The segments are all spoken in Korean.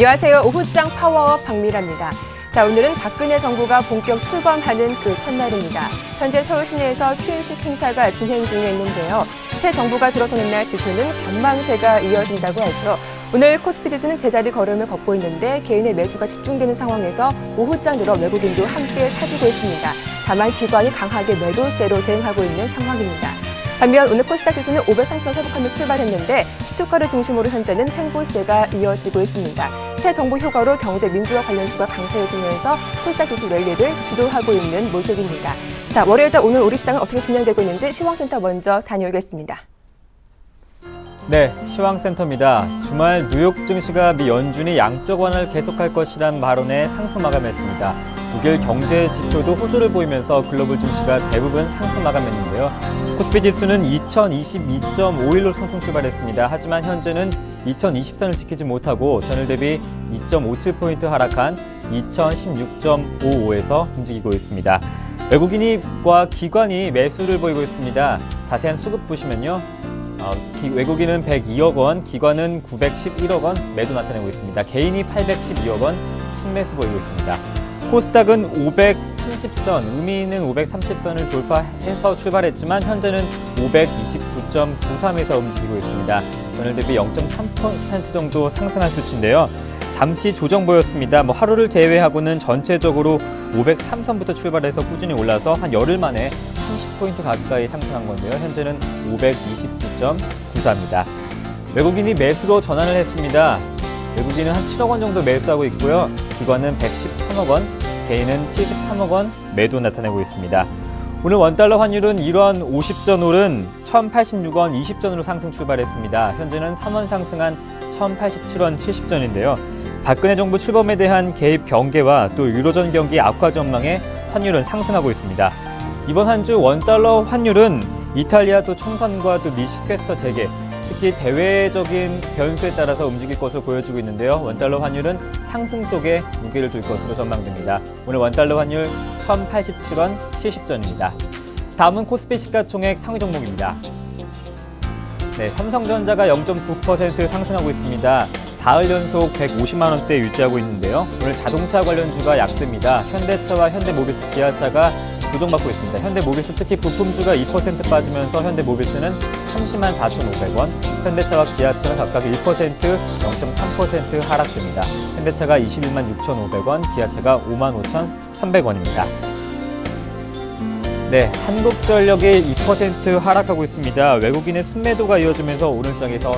안녕하세요. 오후장 파워업 박미라입니다. 자, 오늘은 박근혜 정부가 본격 출범하는 그 첫날입니다. 현재 서울 시내에서 취임식 행사가 진행 중에 있는데요. 새 정부가 들어서는 날 지수는 전망세가 이어진다고 하죠. 오늘 코스피 지수는 제자리 걸음을 걷고 있는데 개인의 매수가 집중되는 상황에서 오후장 들어 외국인도 함께 사주고 있습니다. 다만 기관이 강하게 매도세로 대응하고 있는 상황입니다. 반면 오늘 코스닥 지수는 530선 회복하며 출발했는데 시초가를 중심으로 현재는 횡보세가 이어지고 있습니다. 새 정부 효과로 경제 민주화 관련주가 강세해지면서 코스닥 지수 랠리를 주도하고 있는 모습입니다. 자, 월요일자 오늘 우리 시장은 어떻게 진행되고 있는지 시황센터 먼저 다녀오겠습니다. 네, 시황센터입니다. 주말 뉴욕 증시가 미 연준이 양적 완화를 계속할 것이란 발언에 상승 마감했습니다. 6일 경제 지표도 호조를 보이면서 글로벌 증시가 대부분 상승 마감했는데요. 코스피 지수는 2022.51로 상승 출발했습니다. 하지만 현재는 2020선을 지키지 못하고 전일 대비 2.57포인트 하락한 2016.55에서 움직이고 있습니다. 외국인과 기관이 매수를 보이고 있습니다. 자세한 수급 보시면요. 외국인은 102억 원, 기관은 911억 원 매도 나타내고 있습니다. 개인이 812억 원 순매수 보이고 있습니다. 코스닥은 530선, 의미 있는 530선을 돌파해서 출발했지만 현재는 529.93에서 움직이고 있습니다. 전일 대비 0.3% 정도 상승한 수치인데요. 잠시 조정 보였습니다. 하루를 제외하고는 전체적으로 503선부터 출발해서 꾸준히 올라서 한 열흘 만에 30포인트 가까이 상승한 건데요. 현재는 529.94입니다. 외국인이 매수로 전환을 했습니다. 외국인은 한 7억 원 정도 매수하고 있고요. 기관은 113억 원, 개인은 73억 원 매도 나타내고 있습니다. 오늘 원달러 환율은 1원 50전 오른 1,086원 20전으로 상승 출발했습니다. 현재는 3원 상승한 1,087원 70전인데요. 박근혜 정부 출범에 대한 개입 경계와 또 유로전 경기 악화 전망에 환율은 상승하고 있습니다. 이번 한 주 원달러 환율은 이탈리아 또 총선과 또 미 시퀘스터 재개, 특히 대외적인 변수에 따라서 움직일 것으로 보여지고 있는데요. 원달러 환율은 상승 쪽에 무게를 둘 것으로 전망됩니다. 오늘 원달러 환율 1,087원 70전입니다. 다음은 코스피 시가총액 상위 종목입니다. 네, 삼성전자가 0.9% 상승하고 있습니다. 4일 연속 150만 원대 유지하고 있는데요. 오늘 자동차 관련주가 약세입니다. 현대차와 현대모비스, 기아차가 조정받고 있습니다. 현대모비스 특히 부품주가 2% 빠지면서 현대모비스는 30만 4,500원, 현대차와 기아차는 각각 1%, 0.3% 하락됩니다. 현대차가 21만 6,500원, 기아차가 5만 5,300원입니다. 네, 한국전력이 2% 하락하고 있습니다. 외국인의 순매도가 이어지면서 오늘장에서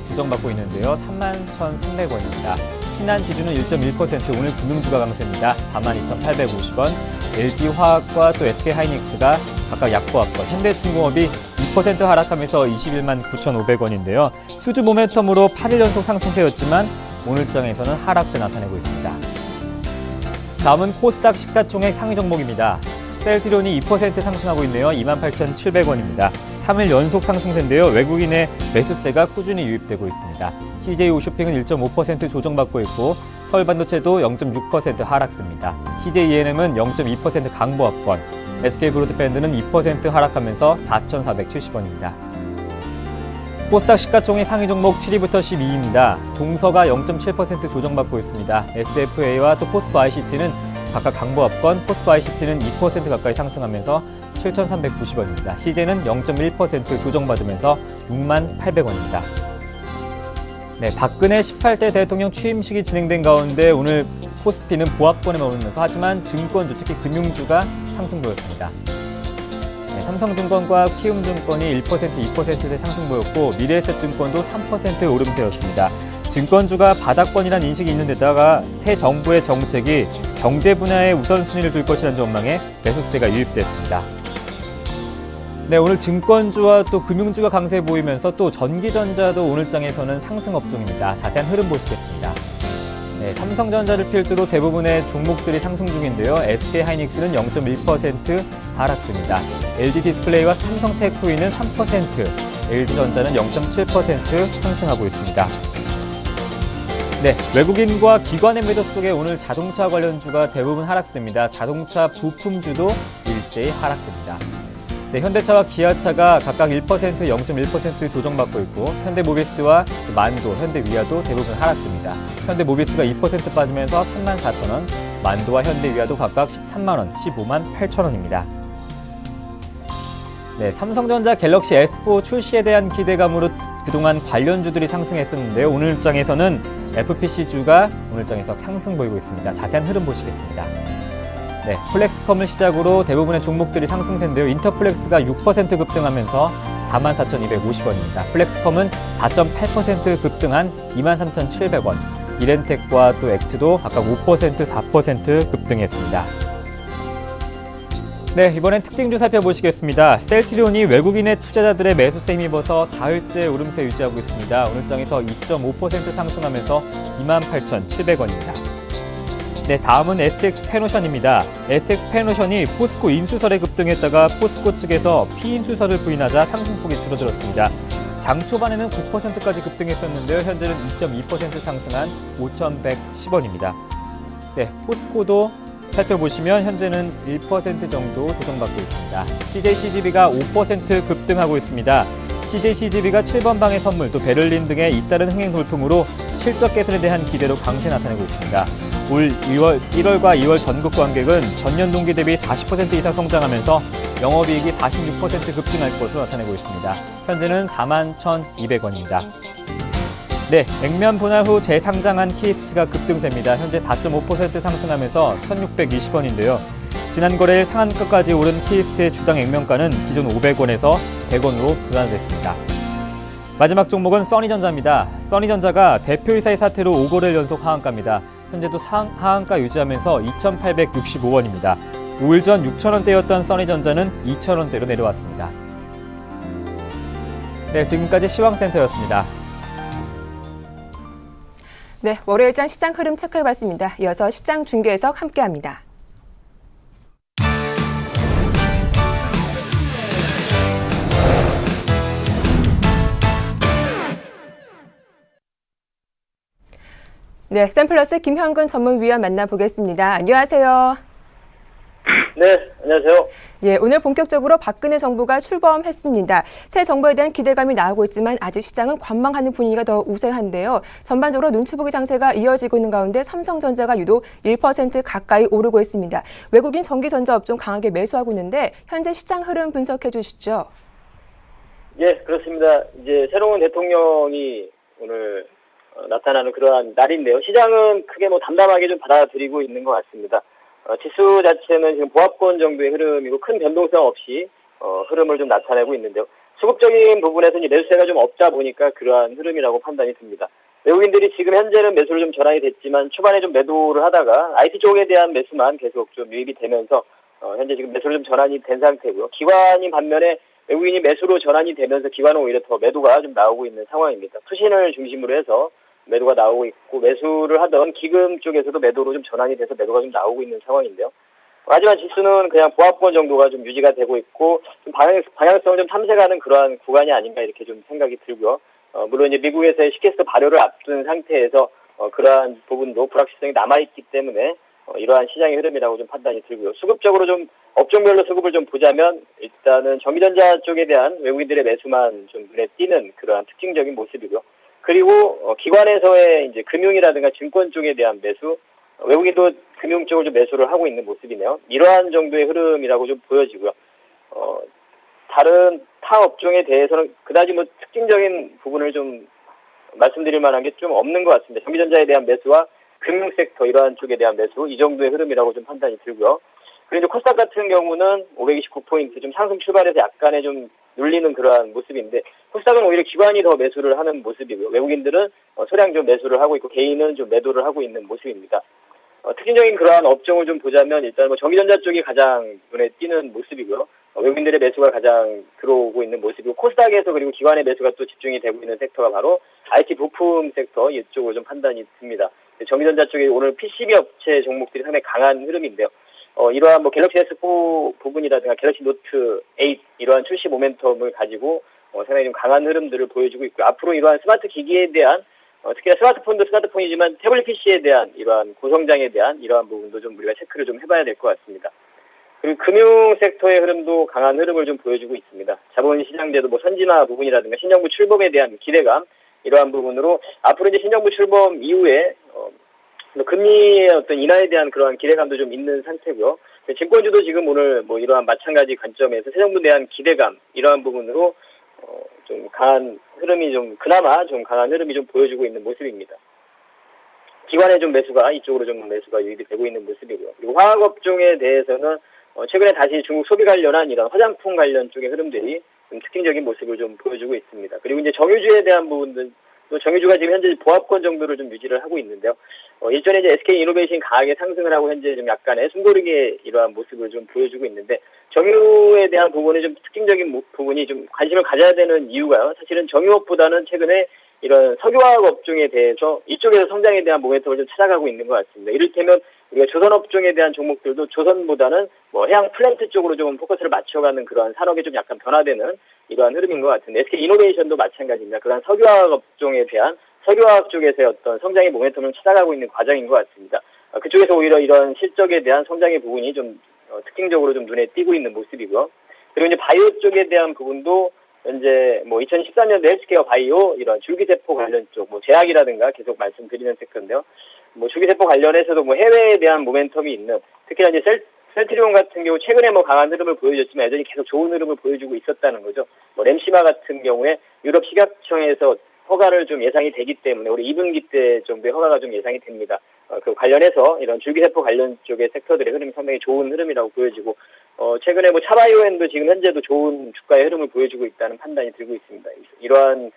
조정받고 있는데요. 31,300원입니다. 신한지주는 1.1%, 오늘 금융주가 강세입니다. 42,850원, LG화학과 또 SK하이닉스가 각각 약보합권, 현대중공업이 2% 하락하면서 21만 9,500원인데요. 수주 모멘텀으로 8일 연속 상승세였지만 오늘장에서는 하락세 나타내고 있습니다. 다음은 코스닥 시가총액 상위 종목입니다. 셀트리온이 2% 상승하고 있네요. 28,700원입니다. 3일 연속 상승세인데요. 외국인의 매수세가 꾸준히 유입되고 있습니다. CJ 오쇼핑은 1.5% 조정받고 있고 서울반도체도 0.6% 하락세입니다. CJENM은 0.2% 강보합권, SK브로드밴드는 2% 하락하면서 4,470원입니다. 코스닥 시가총액 상위 종목 7위부터 12위입니다. 동서가 0.7% 조정받고 있습니다. SFA와 또 포스코 ICT는 각각 강보합권, 포스코 ICT는 2% 가까이 상승하면서 7,390원입니다. CJ는 0.1% 조정받으면서 6만 800원입니다. 네, 박근혜 18대 대통령 취임식이 진행된 가운데 오늘 코스피는 보합권에 머물면서 하지만 증권주, 특히 금융주가 상승 보였습니다. 네, 삼성증권과 키움증권이 1%, 2%대 상승 보였고 미래에셋증권도 3% 오름세였습니다. 증권주가 바닥권이라는 인식이 있는 데다가 새 정부의 정책이 경제 분야에 우선순위를 둘 것이라는 전망에 매수세가 유입됐습니다. 네, 오늘 증권주와 또 금융주가 강세 보이면서 또 전기전자도 오늘장에서는 상승 업종입니다. 자세한 흐름 보시겠습니다. 네, 삼성전자를 필두로 대부분의 종목들이 상승 중인데요. SK하이닉스는 0.1% 하락세입니다. LG디스플레이와 삼성테크위는 3%, LG전자는 0.7% 상승하고 있습니다. 네, 외국인과 기관의 매도 속에 오늘 자동차 관련주가 대부분 하락세입니다. 자동차 부품주도 일제히 하락세입니다. 네, 현대차와 기아차가 각각 1%, 0.1% 조정받고 있고 현대모비스와 만도, 현대위아도 대부분 하락습니다. 현대모비스가 2% 빠지면서 34,000원, 만도와 현대위아도 각각 13만원, 15만 8천원입니다. 네, 삼성전자 갤럭시 S4 출시에 대한 기대감으로 그동안 관련주들이 상승했었는데요. 오늘장에서는 FPC주가 오늘장에서 상승 보이고 있습니다. 자세한 흐름 보시겠습니다. 네, 플렉스컴을 시작으로 대부분의 종목들이 상승세인데요. 인터플렉스가 6% 급등하면서 44,250원입니다. 플렉스컴은 4.8% 급등한 23,700원. 이렌텍과 또 액트도 각각 5%, 4% 급등했습니다. 네, 이번엔 특징주 살펴보시겠습니다. 셀트리온이 외국인의 투자자들의 매수세 힘입어서 4일째 오름세 유지하고 있습니다. 오늘장에서 2.5% 상승하면서 28,700원입니다. 네, 다음은 STX 페노션입니다. STX 페노션이 포스코 인수설에 급등했다가 포스코 측에서 피인수설을 부인하자 상승폭이 줄어들었습니다. 장 초반에는 9%까지 급등했었는데요. 현재는 2.2% 상승한 5,110원입니다. 네, 포스코도 살펴보시면 현재는 1% 정도 조정받고 있습니다. CJCGV가 5% 급등하고 있습니다. CJCGV가 7번 방의 선물, 또 베를린 등의 잇따른 흥행 돌풍으로 실적 개선에 대한 기대로 강세 나타내고 있습니다. 올 1월과 2월 전국 관객은 전년 동기 대비 40% 이상 성장하면서 영업이익이 46% 급증할 것으로 나타내고 있습니다. 현재는 41,200원입니다. 네, 액면 분할 후 재상장한 키스트가 급등세입니다. 현재 4.5% 상승하면서 1,620원인데요. 지난 거래일 상한가까지 오른 키스트의 주당 액면가는 기존 500원에서 100원으로 분할됐습니다. 마지막 종목은 써니전자입니다. 써니전자가 대표이사의 사태로 5거래일 연속 하한가입니다. 현재도 하한가 유지하면서 2,865원입니다. 5일 전 6,000원대였던 써니전자는 2,000원대로 내려왔습니다. 네, 지금까지 시황센터였습니다. 네, 월요일장 시장 흐름 체크해봤습니다. 이어서 시장 중계 해석 함께합니다. 네, 샘플러스 김현근 전문위원 만나보겠습니다. 안녕하세요. 네, 안녕하세요. 예, 오늘 본격적으로 박근혜 정부가 출범했습니다. 새 정부에 대한 기대감이 나오고 있지만 아직 시장은 관망하는 분위기가 더 우세한데요. 전반적으로 눈치 보기 장세가 이어지고 있는 가운데 삼성전자가 유독 1% 가까이 오르고 있습니다. 외국인 전기전자 업종 강하게 매수하고 있는데 현재 시장 흐름 분석해 주시죠. 예, 그렇습니다. 이제 새로운 대통령이 오늘 나타나는 그러한 날인데요. 시장은 크게 담담하게 좀 받아들이고 있는 것 같습니다. 지수 자체는 지금 보합권 정도의 흐름이고 큰 변동성 없이 흐름을 좀 나타내고 있는데요. 수급적인 부분에서 이제 매수세가 좀 없다 보니까 그러한 흐름이라고 판단이 듭니다. 외국인들이 지금 현재는 매수를 좀 전환이 됐지만 초반에 좀 매도를 하다가 IT 쪽에 대한 매수만 계속 좀 유입이 되면서 현재 지금 매수로 좀 전환이 된 상태고요. 기관인 반면에 외국인이 매수로 전환이 되면서 기관은 오히려 더 매도가 좀 나오고 있는 상황입니다. 투신을 중심으로 해서 매도가 나오고 있고 매수를 하던 기금 쪽에서도 매도로 좀 전환이 돼서 매도가 좀 나오고 있는 상황인데요. 하지만 지수는 그냥 보합권 정도가 좀 유지가 되고 있고 좀 방향성을 좀 탐색하는 그러한 구간이 아닌가 이렇게 좀 생각이 들고요. 물론 이제 미국에서의 시캐스트 발효를 앞둔 상태에서 그러한 부분도 불확실성이 남아있기 때문에 이러한 시장의 흐름이라고 좀 판단이 들고요. 수급적으로 좀 업종별로 수급을 좀 보자면 일단은 전기전자 쪽에 대한 외국인들의 매수만 좀 눈에 띄는 그러한 특징적인 모습이고요. 그리고 기관에서의 이제 금융이라든가 증권 쪽에 대한 매수, 외국인도 금융 쪽을 좀 매수를 하고 있는 모습이네요. 이러한 정도의 흐름이라고 좀 보여지고요. 다른 타 업종에 대해서는 그다지 특징적인 부분을 좀 말씀드릴 만한 게 좀 없는 것 같습니다. 전기전자에 대한 매수와 금융 섹터 이러한 쪽에 대한 매수, 이 정도의 흐름이라고 좀 판단이 들고요. 그리고 이제 코스닥 같은 경우는 529포인트 좀 상승 출발해서 약간의 좀 눌리는 그러한 모습인데 코스닥은 오히려 기관이 더 매수를 하는 모습이고요. 외국인들은 소량 좀 매수를 하고 있고 개인은 좀 매도를 하고 있는 모습입니다. 특징적인 그러한 업종을 좀 보자면 일단 전기전자 쪽이 가장 눈에 띄는 모습이고요. 외국인들의 매수가 가장 들어오고 있는 모습이고 코스닥에서 그리고 기관의 매수가 또 집중이 되고 있는 섹터가 바로 IT 부품 섹터 이쪽으로 좀 판단이 듭니다. 전기전자 쪽에 오늘 PCB 업체 종목들이 상당히 강한 흐름인데요. 이러한 갤럭시 S4 부분이라든가 갤럭시 노트 8 이러한 출시 모멘텀을 가지고 상당히 좀 강한 흐름들을 보여주고 있고요. 앞으로 이러한 스마트 기기에 대한 특히나 스마트폰도 스마트폰이지만 태블릿 PC에 대한 이러한 고성장에 대한 이러한 부분도 좀 우리가 체크를 좀 해봐야 될 것 같습니다. 그리고 금융 섹터의 흐름도 강한 흐름을 좀 보여주고 있습니다. 자본시장제도 뭐 선진화 부분이라든가 신정부 출범에 대한 기대감, 이러한 부분으로 앞으로 이제 신정부 출범 이후에 금리의 어떤 인하에 대한 그러한 기대감도 좀 있는 상태고요. 증권주도 지금 오늘 뭐 이러한 마찬가지 관점에서 새 정부에 대한 기대감, 이러한 부분으로 좀 강한 흐름이 좀 그나마 좀 강한 흐름이 좀 보여주고 있는 모습입니다. 기관의 좀 매수가 이쪽으로 좀 매수가 유입이 되고 있는 모습이고요. 그리고 화학업종에 대해서는 최근에 다시 중국 소비 관련한 이런 화장품 관련 쪽의 흐름들이 좀 특징적인 모습을 좀 보여주고 있습니다. 그리고 이제 정유주에 대한 부분들, 또 정유주가 지금 현재 보합권 정도를 좀 유지를 하고 있는데요. 일전에 이제 SK 이노베이션이 강하게 상승을 하고 현재 좀 약간의 숨고르기의 이러한 모습을 좀 보여주고 있는데, 정유에 대한 부분이 좀 특징적인 부분이 좀 관심을 가져야 되는 이유가요. 사실은 정유업보다는 최근에 이런 석유화학 업종에 대해서 이쪽에서 성장에 대한 모멘텀을 좀 찾아가고 있는 것 같습니다. 이를테면 우리가 조선 업종에 대한 종목들도 조선보다는 뭐 해양 플랜트 쪽으로 좀 포커스를 맞춰가는 그러한 산업이 좀 약간 변화되는 이러한 흐름인 것 같은데, SK 이노베이션도 마찬가지입니다. 그러한 석유화학 업종에 대한 석유화학 쪽에서의 어떤 성장의 모멘텀을 찾아가고 있는 과정인 것 같습니다. 그쪽에서 오히려 이런 실적에 대한 성장의 부분이 좀 특징적으로 좀 눈에 띄고 있는 모습이고요. 그리고 이제 바이오 쪽에 대한 부분도 현재 뭐 2013년도 헬스케어 바이오 이런 줄기세포 관련 쪽, 뭐 제약이라든가 계속 말씀드리는 섹터인데요. 뭐 줄기세포 관련해서도 뭐 해외에 대한 모멘텀이 있는, 특히나 이제 셀트리온 같은 경우 최근에 뭐 강한 흐름을 보여줬지만 여전히 계속 좋은 흐름을 보여주고 있었다는 거죠. 뭐 램시마 같은 경우에 유럽 식약청에서 허가를 좀 예상이 되기 때문에 우리 2분기 때 정도의 허가가 좀 예상이 됩니다. 그 관련해서 이런 줄기세포 관련 쪽의 섹터들의 흐름이 상당히 좋은 흐름이라고 보여지고, 최근에 뭐 차바이오엔도 지금 현재도 좋은 주가의 흐름을 보여주고 있다는 판단이 들고 있습니다. 이러한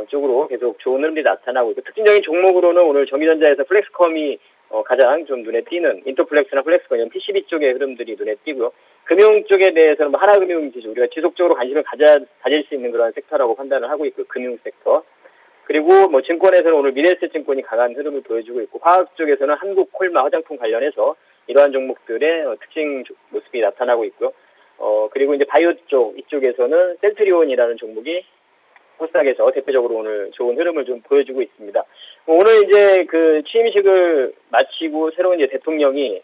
쪽으로 계속 좋은 흐름이 나타나고 있고, 특징적인 종목으로는 오늘 정유전자에서 플렉스컴이 가장 좀 눈에 띄는, 인터플렉스나 플렉스컴 이런 PCB 쪽의 흐름들이 눈에 띄고요. 금융 쪽에 대해서는 뭐 하나금융지주, 우리가 지속적으로 관심을 가질 수 있는 그런 섹터라고 판단을 하고 있고요. 금융 섹터. 그리고 뭐 증권에서는 오늘 미래에셋증권이 강한 흐름을 보여주고 있고, 화학 쪽에서는 한국콜마 화장품 관련해서 이러한 종목들의 특징 모습이 나타나고 있고요. 그리고 이제 바이오 쪽, 이쪽에서는 셀트리온이라는 종목이 코스닥에서 대표적으로 오늘 좋은 흐름을 좀 보여주고 있습니다. 오늘 이제 그 취임식을 마치고 새로운 이제 대통령이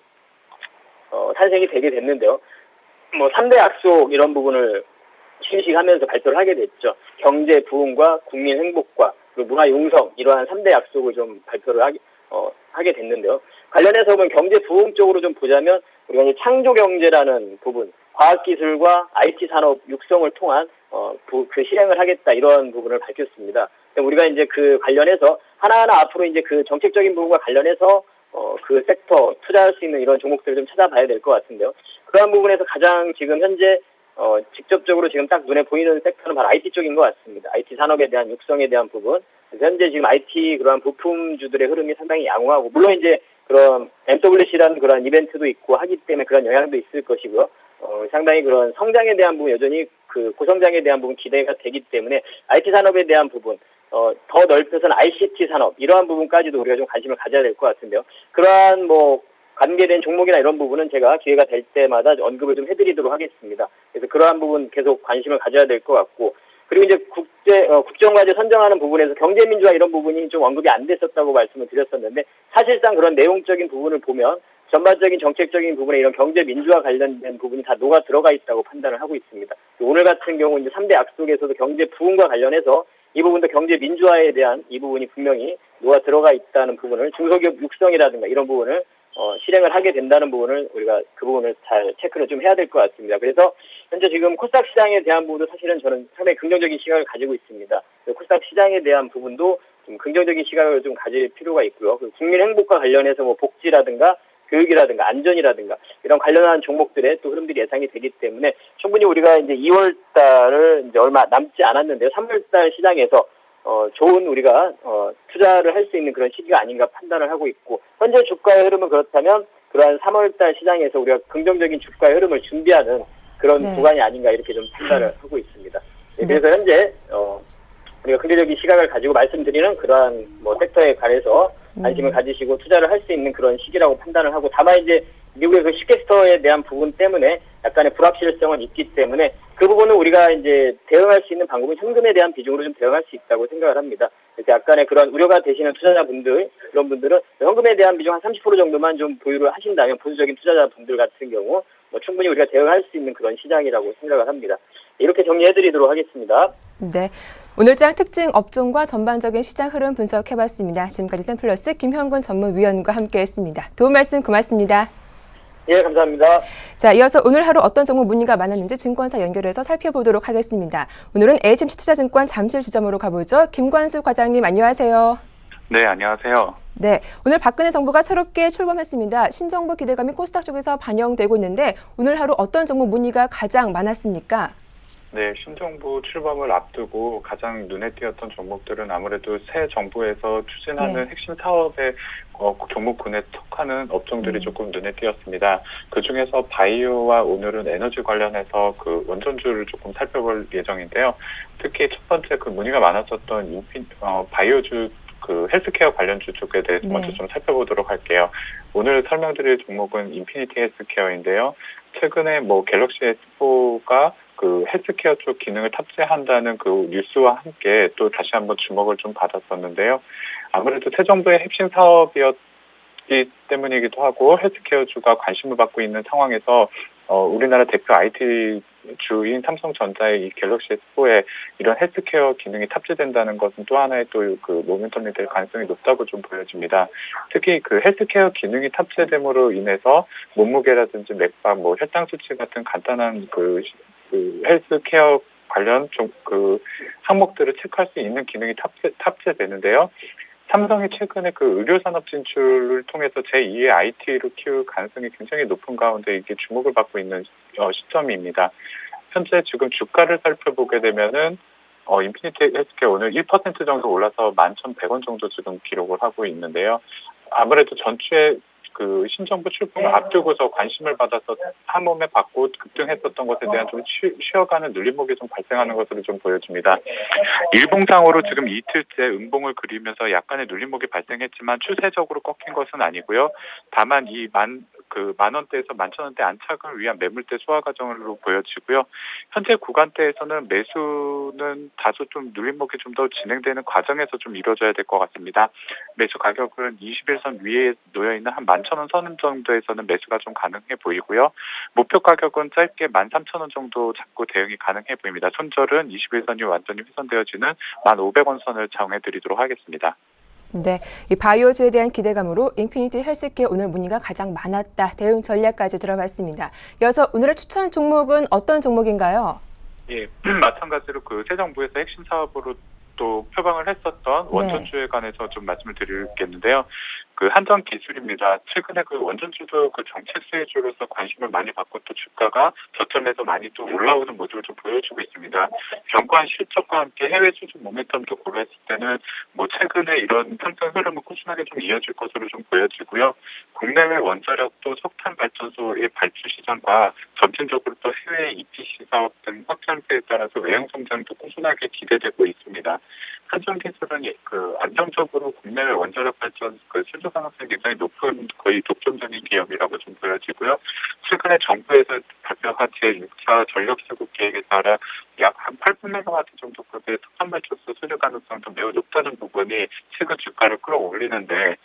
탄생이 되게 됐는데요. 뭐 3대 약속 이런 부분을 취임식 하면서 발표를 하게 됐죠. 경제 부흥과 국민 행복과 그리고 문화 융성, 이러한 3대 약속을 좀 발표를 하게 됐는데요. 관련해서 보면 경제 부흥 쪽으로 좀 보자면 우리가 이제 창조 경제라는 부분, 과학기술과 IT 산업 육성을 통한 그 실행을 하겠다, 이런 부분을 밝혔습니다. 우리가 이제 그 관련해서 하나하나 앞으로 이제 그 정책적인 부분과 관련해서 그 섹터 투자할 수 있는 이런 종목들을 좀 찾아봐야 될 것 같은데요. 그러한 부분에서 가장 지금 현재 직접적으로 지금 딱 눈에 보이는 섹터는 바로 IT 쪽인 것 같습니다. IT 산업에 대한 육성에 대한 부분. 그래서 현재 지금 IT 그러한 부품주들의 흐름이 상당히 양호하고, 물론 이제 그런 MWC라는 그런 이벤트도 있고 하기 때문에 그런 영향도 있을 것이고요. 상당히 그런 성장에 대한 부분, 여전히 그 고성장에 대한 부분 기대가 되기 때문에 IT 산업에 대한 부분, 더 넓혀서는 ICT 산업, 이러한 부분까지도 우리가 좀 관심을 가져야 될 것 같은데요. 그러한 뭐 관계된 종목이나 이런 부분은 제가 기회가 될 때마다 언급을 좀 해드리도록 하겠습니다. 그래서 그러한 부분 계속 관심을 가져야 될 것 같고, 그리고 이제 국정과제 선정하는 부분에서 경제민주화 이런 부분이 좀 언급이 안 됐었다고 말씀을 드렸었는데, 사실상 그런 내용적인 부분을 보면 전반적인 정책적인 부분에 이런 경제민주화 관련된 부분이 다 녹아 들어가 있다고 판단을 하고 있습니다. 오늘 같은 경우 이제 3대 약속에서도 경제 부흥과 관련해서 이 부분도 경제 민주화에 대한 이 부분이 분명히 녹아 들어가 있다는 부분을, 중소기업 육성이라든가 이런 부분을 실행을 하게 된다는 부분을 우리가 그 부분을 잘 체크를 좀 해야 될 것 같습니다. 그래서 현재 지금 코스닥 시장에 대한 부분도 사실은 저는 상당히 긍정적인 시각을 가지고 있습니다. 코스닥 시장에 대한 부분도 좀 긍정적인 시각을 좀 가질 필요가 있고요. 국민 행복과 관련해서 뭐 복지라든가 교육이라든가 안전이라든가 이런 관련한 종목들의 또 흐름들이 예상이 되기 때문에 충분히 우리가 이제 2월 달을 이제 얼마 남지 않았는데요. 3월 달 시장에서 좋은 우리가 투자를 할 수 있는 그런 시기가 아닌가 판단을 하고 있고, 현재 주가의 흐름은 그렇다면 그러한 3월 달 시장에서 우리가 긍정적인 주가의 흐름을 준비하는 그런 구간이 아닌가, 이렇게 좀 판단을 하고 있습니다. 그래서 현재 우리가 긍정적인 시각을 가지고 말씀드리는 그러한 뭐 섹터에 관해서 관심을 가지시고 투자를 할 수 있는 그런 시기라고 판단을 하고, 다만 이제 미국의 그 시퀘스터에 대한 부분 때문에 약간의 불확실성은 있기 때문에 그 부분은 우리가 이제 대응할 수 있는 방법은 현금에 대한 비중으로 좀 대응할 수 있다고 생각을 합니다. 그래서 약간의 그런 우려가 되시는 투자자분들, 그런 분들은 현금에 대한 비중 한 30% 정도만 좀 보유를 하신다면, 보수적인 투자자분들 같은 경우 충분히 우리가 대응할 수 있는 그런 시장이라고 생각을 합니다. 이렇게 정리해드리도록 하겠습니다. 네. 오늘장 특징 업종과 전반적인 시장 흐름 분석해봤습니다. 지금까지 샘플러스 김형근 전문위원과 함께했습니다. 도움 말씀 고맙습니다. 예, 감사합니다. 자, 이어서 오늘 하루 어떤 종목 문의가 많았는지 증권사 연결해서 살펴보도록 하겠습니다. 오늘은 HMC투자증권 잠실 지점으로 가보죠. 김관수 과장님 안녕하세요. 네, 안녕하세요. 네, 오늘 박근혜 정부가 새롭게 출범했습니다. 신정부 기대감이 코스닥 쪽에서 반영되고 있는데 오늘 하루 어떤 종목 문의가 가장 많았습니까? 네, 신정부 출범을 앞두고 가장 눈에 띄었던 종목들은 아무래도 새 정부에서 추진하는 핵심 사업의 종목군에 속하는 업종들이 조금 눈에 띄었습니다. 그중에서 바이오와 오늘은 에너지 관련해서 그 원전주를 조금 살펴볼 예정인데요. 특히 첫 번째 그 문의가 많았었던 바이오주 그 헬스케어 관련주 쪽에 대해서 먼저 좀 살펴보도록 할게요. 오늘 설명드릴 종목은 인피니티 헬스케어인데요. 최근에 갤럭시 S4가 그 헬스케어 쪽 기능을 탑재한다는 그 뉴스와 함께 또 다시 한번 주목을 좀 받았었는데요. 아무래도 새 정부의 핵심 사업이었기 때문이기도 하고 헬스케어주가 관심을 받고 있는 상황에서 우리나라 대표 IT 주인 삼성전자의 이 갤럭시 S4에 이런 헬스케어 기능이 탑재된다는 것은 또 하나의 또 그 모멘텀이 될 가능성이 높다고 좀 보여집니다. 특히 그 헬스케어 기능이 탑재됨으로 인해서 몸무게라든지 맥박, 혈당 수치 같은 간단한 그 헬스케어 관련 그 항목들을 체크할 수 있는 기능이 탑재되는데요. 삼성이 최근에 그 의료산업 진출을 통해서 제2의 IT로 키울 가능성이 굉장히 높은 가운데 이게 주목을 받고 있는 시점입니다. 현재 지금 주가를 살펴보게 되면은 인피니티 헬스케어 오늘 1% 정도 올라서 11,100원 정도 지금 기록을 하고 있는데요. 아무래도 전주에 그 신정부 출범을 앞두고서 관심을 받아서 한 몸에 받고 급등했었던 것에 대한 좀 쉬어가는 눌림목이 좀 발생하는 것으로 좀 보여집니다. 일봉상으로 지금 이틀째 음봉을 그리면서 약간의 눌림목이 발생했지만 추세적으로 꺾인 것은 아니고요. 다만 이 만 원대에서 11,000원대 안착을 위한 매물대 소화 과정으로 보여지고요. 현재 구간대에서는 매수는 다소 좀 눌림목이 좀 더 진행되는 과정에서 좀 이루어져야 될 것 같습니다. 매수 가격은 21선 위에 놓여 있는 한 11,000원 선 정도에서는 매수가 좀 가능해 보이고요. 목표 가격은 짧게 13,000원 정도 잡고 대응이 가능해 보입니다. 손절은 21선이 완전히 훼손되어지는 1,500원 선을 정해드리도록 하겠습니다. 네, 이 바이오주에 대한 기대감으로 인피니티 헬스케어 오늘 문의가 가장 많았다. 대응 전략까지 들어봤습니다. 이어서 오늘의 추천 종목은 어떤 종목인가요? 예, 마찬가지로 그 새 정부에서 핵심 사업으로 또 표방을 했었던 원전주에 관해서 좀 말씀을 드리겠는데요. 그 한전 기술입니다. 최근에 그 원전주도 그 정책 수혜주로서 관심을 많이 받고 또 주가가 저점에서 많이 또 올라오는 모습을 좀 보여주고 있습니다. 견고한 실적과 함께 해외 수준 모멘텀도 고려했을 때는 최근에 이런 상승 흐름은 꾸준하게 좀 이어질 것으로 좀 보여지고요. 국내외 원자력 또 석탄 발전소의 발주 시장과 점진적으로 또 해외 EPC 사업 등 확장세에 따라서 외형 성장도 꾸준하게 기대되고 있습니다. 한전기술은 그 안정적으로 국내외 원자력 발전 그 수주 가능성이 굉장히 높은 거의 독점적인 기업이라고 좀 보여지고요. 최근에 정부에서 발표한 제6차 전력수급 계획에 따라 약 한 800메가와트 정도급의 석탄 발전소 수주 가능성도 매우 높다는 부분이 최근 주가를 끌어올리는데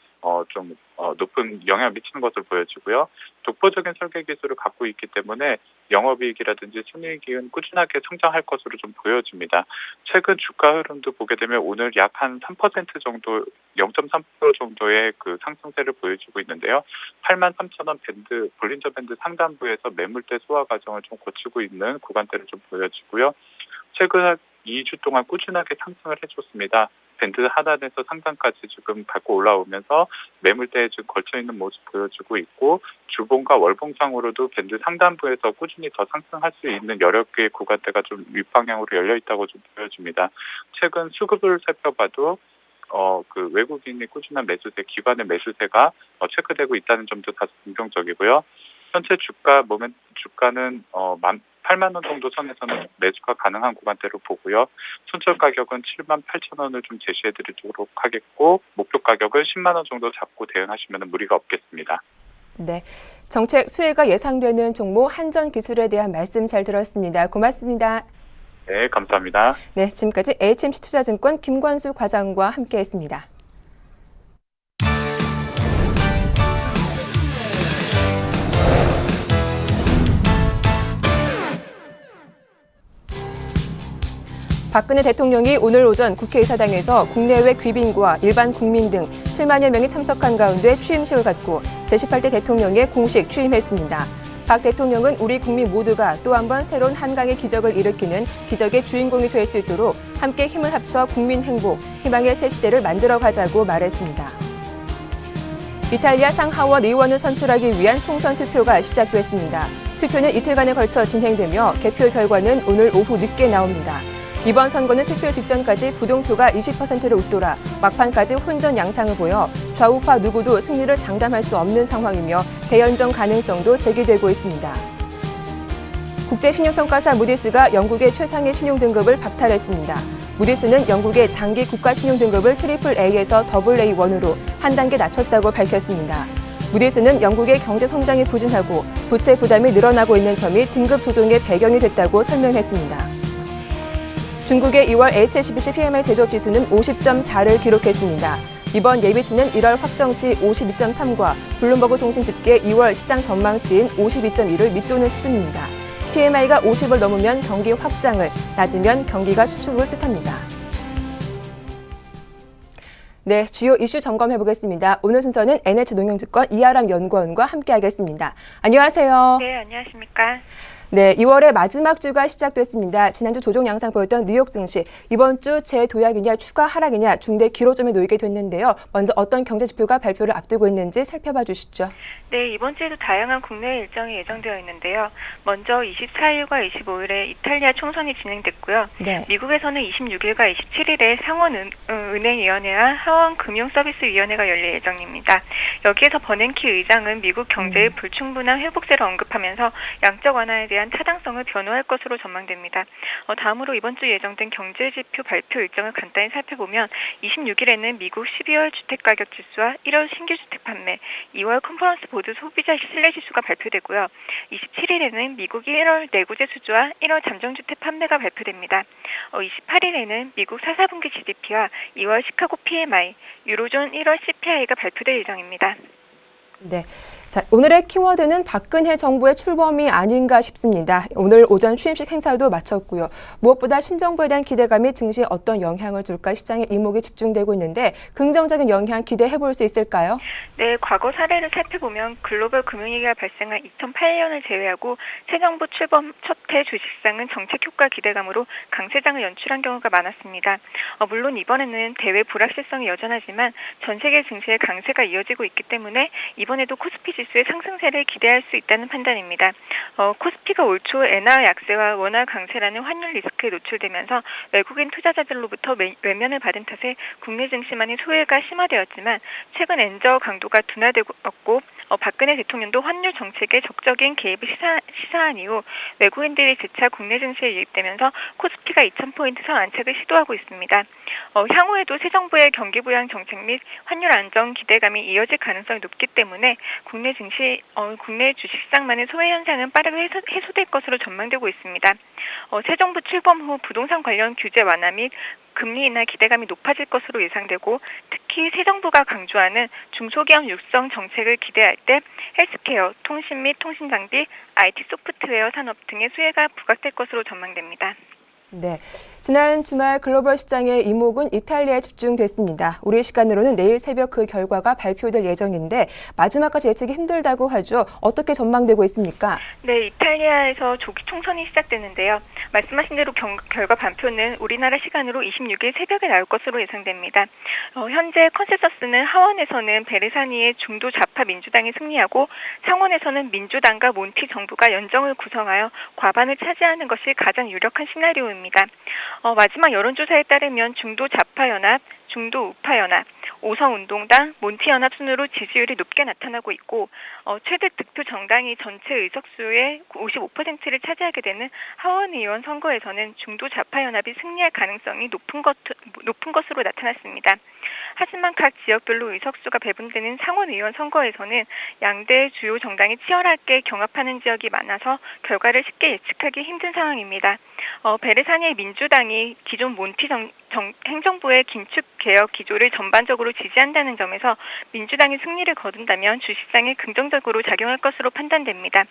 높은 영향을 미치는 것으로 보여지고요. 독보적인 설계 기술을 갖고 있기 때문에 영업이익이라든지 순이익은 꾸준하게 성장할 것으로 좀 보여집니다. 최근 주가 흐름도 보게 되면 오늘 약 한 3% 정도, 0.3% 정도의 그 상승세를 보여주고 있는데요. 83,000원 밴드, 볼린저 밴드 상단부에서 매물대 소화 과정을 좀 거치고 있는 구간대를 좀 보여지고요. 최근 2주 동안 꾸준하게 상승을 해줬습니다. 밴드 하단에서 상단까지 지금 밟고 올라오면서 매물대에 지금 걸쳐있는 모습 보여주고 있고 주봉과 월봉상으로도 밴드 상단부에서 꾸준히 더 상승할 수 있는 여러 개의 구간대가 좀 윗방향으로 열려있다고 좀 보여집니다. 최근 수급을 살펴봐도 그 외국인의 꾸준한 매수세, 기관의 매수세가 체크되고 있다는 점도 다소 긍정적이고요. 현재 주가는 8만 원 정도 선에서는 매수가 가능한 구간대로 보고요. 손절 가격은 78,000원을 좀 제시해드리도록 하겠고 목표 가격을 10만 원 정도 잡고 대응하시면 무리가 없겠습니다. 네, 정책 수혜가 예상되는 종목 한전기술에 대한 말씀 잘 들었습니다. 고맙습니다. 네, 감사합니다. 네, 지금까지 HMC투자증권 김관수 과장과 함께했습니다. 박근혜 대통령이 오늘 오전 국회의사당에서 국내외 귀빈과 일반 국민 등 7만여 명이 참석한 가운데 취임식을 갖고 제18대 대통령에 공식 취임했습니다. 박 대통령은 우리 국민 모두가 또 한 번 새로운 한강의 기적을 일으키는 기적의 주인공이 될 수 있도록 함께 힘을 합쳐 국민 행복, 희망의 새 시대를 만들어가자고 말했습니다. 이탈리아 상하원 의원을 선출하기 위한 총선 투표가 시작됐습니다. 투표는 이틀간에 걸쳐 진행되며 개표 결과는 오늘 오후 늦게 나옵니다. 이번 선거는 투표 직전까지 부동표가 20%를 웃돌아 막판까지 혼전 양상을 보여 좌우파 누구도 승리를 장담할 수 없는 상황이며 대연정 가능성도 제기되고 있습니다. 국제신용평가사 무디스가 영국의 최상의 신용등급을 박탈했습니다. 무디스는 영국의 장기 국가신용등급을 AAA에서 AA1으로 한 단계 낮췄다고 밝혔습니다. 무디스는 영국의 경제 성장이 부진하고 부채 부담이 늘어나고 있는 점이 등급 조정의 배경이 됐다고 설명했습니다. 중국의 2월 HSBC PMI 제조업 지수는 50.4를 기록했습니다. 이번 예비치는 1월 확정치 52.3과 블룸버그 통신 집계 2월 시장 전망치인 52.1을 밑도는 수준입니다. PMI가 50을 넘으면 경기 확장을, 낮으면 경기가 수축을 뜻합니다. 네, 주요 이슈 점검해보겠습니다. 오늘 순서는 NH농협증권 이하람 연구원과 함께하겠습니다. 안녕하세요. 네, 안녕하십니까. 네, 2월의 마지막 주가 시작됐습니다. 지난주 조정 양상 보였던 뉴욕 증시, 이번 주 재도약이냐 추가 하락이냐 중대 기로점에 놓이게 됐는데요. 먼저 어떤 경제 지표가 발표를 앞두고 있는지 살펴봐 주시죠. 네, 이번 주에도 다양한 국내 일정이 예정되어 있는데요. 먼저 24일과 25일에 이탈리아 총선이 진행됐고요. 네. 미국에서는 26일과 27일에 상원은행위원회와 하원금융서비스위원회가 열릴 예정입니다. 여기에서 버냉키 의장은 미국 경제의 불충분한 회복세를 언급하면서 양적 완화에 대한 타당성을 변호할 것으로 전망됩니다. 다음으로 이번 주 예정된 경제지표 발표 일정을 간단히 살펴보면 26일에는 미국 12월 주택가격지수와 1월 신규주택 판매, 2월 컨퍼런스 보드 소비자 신뢰지수가 발표되고요. 27일에는 미국 1월 내구재 수주와 1월 잠정주택 판매가 발표됩니다. 28일에는 미국 4분기 GDP와 2월 시카고 PMI, 유로존 1월 CPI가 발표될 예정입니다. 네. 자, 오늘의 키워드는 박근혜 정부의 출범이 아닌가 싶습니다. 오늘 오전 취임식 행사도 마쳤고요. 무엇보다 신정부에 대한 기대감이 증시에 어떤 영향을 줄까 시장의 이목이 집중되고 있는데 긍정적인 영향 기대해 볼 수 있을까요? 네, 과거 사례를 살펴보면 글로벌 금융위기가 발생한 2008년을 제외하고 새 정부 출범 첫 해 주식시장은 정책 효과 기대감으로 강세장을 연출한 경우가 많았습니다. 물론 이번에는 대외 불확실성이 여전하지만 전 세계 증시의 강세가 이어지고 있기 때문에 이번에도 코스피 지수의 상승세를 기대할 수 있다는 판단입니다. 코스피가 올 초 엔화 약세와 원화 강세라는 환율 리스크에 노출되면서 외국인 투자자들로부터 외면을 받은 탓에 국내 증시만의 소외가 심화되었지만 최근 엔저 강도가 둔화되었고 박근혜 대통령도 환율 정책에 적극적인 개입을 시사한 이후 외국인들이 재차 국내 증시에 유입되면서 코스피가 2000포인트 선 안착을 시도하고 있습니다. 향후에도 새 정부의 경기 부양 정책 및 환율 안정 기대감이 이어질 가능성이 높기 때문에 국내 주식시장만의 소외 현상은 빠르게 해소될 것으로 전망되고 있습니다. 새 정부 출범 후 부동산 관련 규제 완화 및 금리 인하 기대감이 높아질 것으로 예상되고 특히 새 정부가 강조하는 중소기업 육성 정책을 기대할 때 헬스케어, 통신 및 통신장비, IT 소프트웨어 산업 등의 수혜가 부각될 것으로 전망됩니다. 네, 지난 주말 글로벌 시장의 이목은 이탈리아에 집중됐습니다. 우리 시간으로는 내일 새벽 그 결과가 발표될 예정인데 마지막까지 예측이 힘들다고 하죠. 어떻게 전망되고 있습니까? 네, 이탈리아에서 조기 총선이 시작되는데요. 말씀하신 대로 결과 발표는 우리나라 시간으로 26일 새벽에 나올 것으로 예상됩니다. 현재 컨센서스는 하원에서는 베르사니의 중도 좌파 민주당이 승리하고 상원에서는 민주당과 몬티 정부가 연정을 구성하여 과반을 차지하는 것이 가장 유력한 시나리오입니다. 마지막 여론조사에 따르면 중도 좌파연합, 중도 우파연합, 오성운동당, 몬티연합 순으로 지지율이 높게 나타나고 있고 최대 득표 정당이 전체 의석수의 55%를 차지하게 되는 하원의원 선거에서는 중도 좌파연합이 승리할 가능성이 높은 것으로 나타났습니다. 하지만 각 지역별로 의석수가 배분되는 상원의원 선거에서는 양대 주요 정당이 치열하게 경합하는 지역이 많아서 결과를 쉽게 예측하기 힘든 상황입니다. 베르사니의 민주당이 기존 몬티 행정부의 긴축 개혁 기조를 전반적으로 지지한다는 점에서 민주당이 승리를 거둔다면 주식시장에 긍정적으로 작용할 것으로 판단됩니다.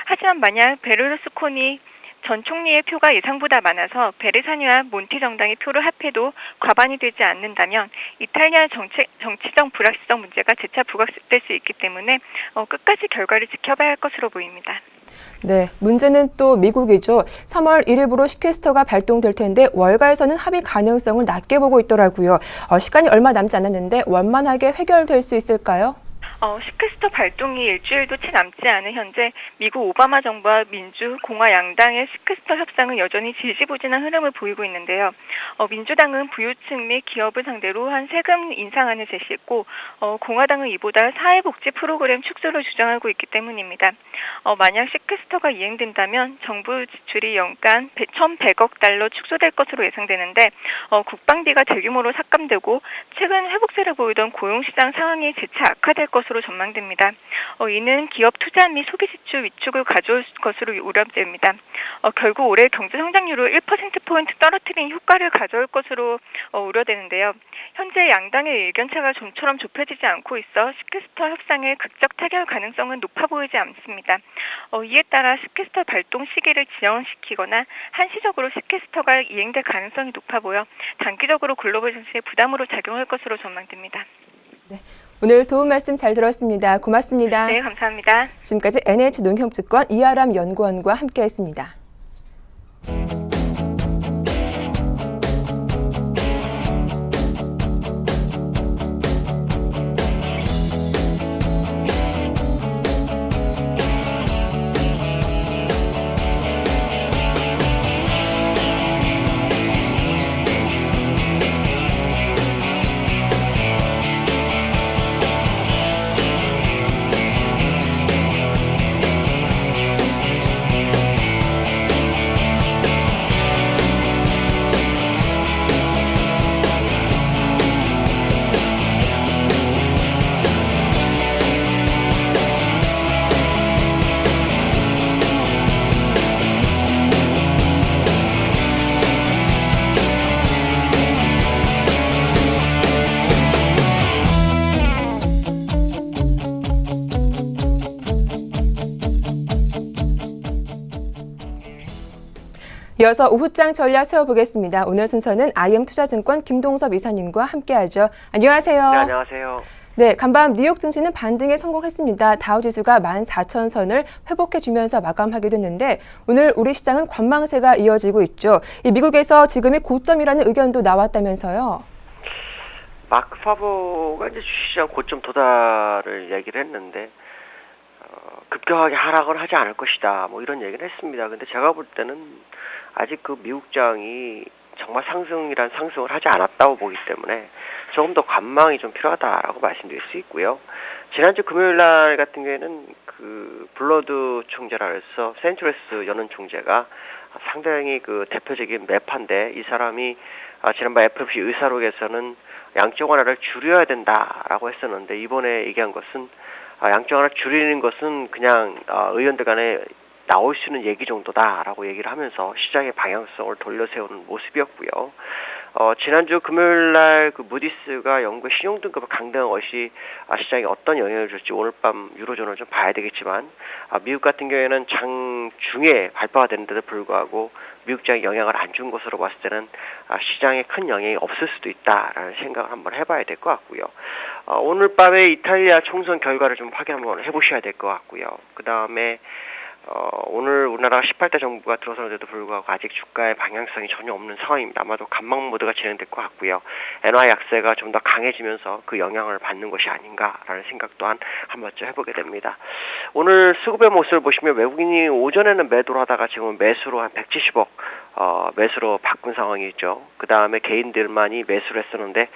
하지만 만약 베를루스코니 전 총리의 표가 예상보다 많아서 베르사니와 몬티 정당의 표를 합해도 과반이 되지 않는다면 이탈리아 정치적 불확실성 문제가 재차 부각될 수 있기 때문에 끝까지 결과를 지켜봐야 할 것으로 보입니다. 네, 문제는 또 미국이죠. 3월 1일부로 시퀘스터가 발동될 텐데 월가에서는 합의 가능성을 낮게 보고 있더라고요. 시간이 얼마 남지 않았는데 원만하게 해결될 수 있을까요? 시퀘스터 발동이 일주일도 채 남지 않은 현재 미국 오바마 정부와 민주, 공화 양당의 시퀘스터 협상은 여전히 지지부진한 흐름을 보이고 있는데요. 민주당은 부유층 및 기업을 상대로 한 세금 인상안을 제시했고 공화당은 이보다 사회복지 프로그램 축소를 주장하고 있기 때문입니다. 만약 시퀘스터가 이행된다면 정부 지출이 연간 1,100억 달러 축소될 것으로 예상되는데 국방비가 대규모로 삭감되고 최근 회복세를 보이던 고용시장 상황이 재차 악화될 것으로 전망됩니다. 이는 기업 투자 및 소비 지출 위축을 가져올 것으로 우려됩니다. 결국 올해 경제 성장률을 1%포인트 떨어뜨린 효과를 가져올 것으로 우려되는데요. 현재 양당의 의견차가 좀처럼 좁혀지지 않고 있어 시퀘스터 협상의 극적 타결 가능성은 높아 보이지 않습니다. 이에 따라 시퀘스터 발동 시기를 지연시키거나 한시적으로 시퀘스터가 이행될 가능성이 높아 보여 단기적으로 글로벌 증시에 부담으로 작용할 것으로 전망됩니다. 네, 오늘 도움 말씀 잘 들었습니다. 고맙습니다. 네, 감사합니다. 지금까지 NH농협증권 이하람 연구원과 함께했습니다. 이어서 오후장 전략 세워보겠습니다. 오늘 순서는 IM투자증권 김동섭 이사님과 함께하죠. 안녕하세요. 네, 안녕하세요. 네, 간밤 뉴욕 증시는 반등에 성공했습니다. 다우지수가 14,000선을 회복해주면서 마감하게 됐는데 오늘 우리 시장은 관망세가 이어지고 있죠. 이 미국에서 지금이 고점이라는 의견도 나왔다면서요. 마크 파버가 이제 주시장 고점 도달을 얘기를 했는데 급격하게 하락을 하지 않을 것이다. 뭐 이런 얘기를 했습니다. 근데 제가 볼 때는 아직 그 미국장이 정말 상승이란 상승을 하지 않았다고 보기 때문에 조금 더 관망이 좀 필요하다라고 말씀드릴 수 있고요. 지난주 금요일 날 같은 경우에는 그 블러드 총재라 해서 센츄레스 연은 총재가 상당히 그 대표적인 매파인데 이 사람이 지난번 FOMC 의사록에서는 양적 완화를 줄여야 된다라고 했었는데 이번에 얘기한 것은 양적 완화를 줄이는 것은 그냥 의원들 간에 나올 수 있는 얘기 정도다라고 얘기를 하면서 시장의 방향성을 돌려세우는 모습이었고요. 지난주 금요일 날 그 무디스가 영국의 신용등급을 강등한 것이 시장에 어떤 영향을 줄지 오늘 밤 유로존을 좀 봐야 되겠지만 미국 같은 경우에는 장 중에 발표가 되는데도 불구하고 미국장에 영향을 안 준 것으로 봤을 때는 시장에 큰 영향이 없을 수도 있다라는 생각을 한번 해봐야 될 것 같고요. 오늘 밤에 이탈리아 총선 결과를 좀 확인 한번 해보셔야 될 것 같고요. 그 다음에 오늘 우리나라 18대 정부가 들어서는데도 불구하고 아직 주가의 방향성이 전혀 없는 상황입니다. 아마도 관망 모드가 진행될 것 같고요. 엔화 약세가 좀 더 강해지면서 그 영향을 받는 것이 아닌가라는 생각 또한 한 번쯤 해보게 됩니다. 오늘 수급의 모습을 보시면 외국인이 오전에는 매도를 하다가 지금은 매수로 한 170억 매수로 바꾼 상황이죠. 그 다음에 개인들만이 매수를 했었는데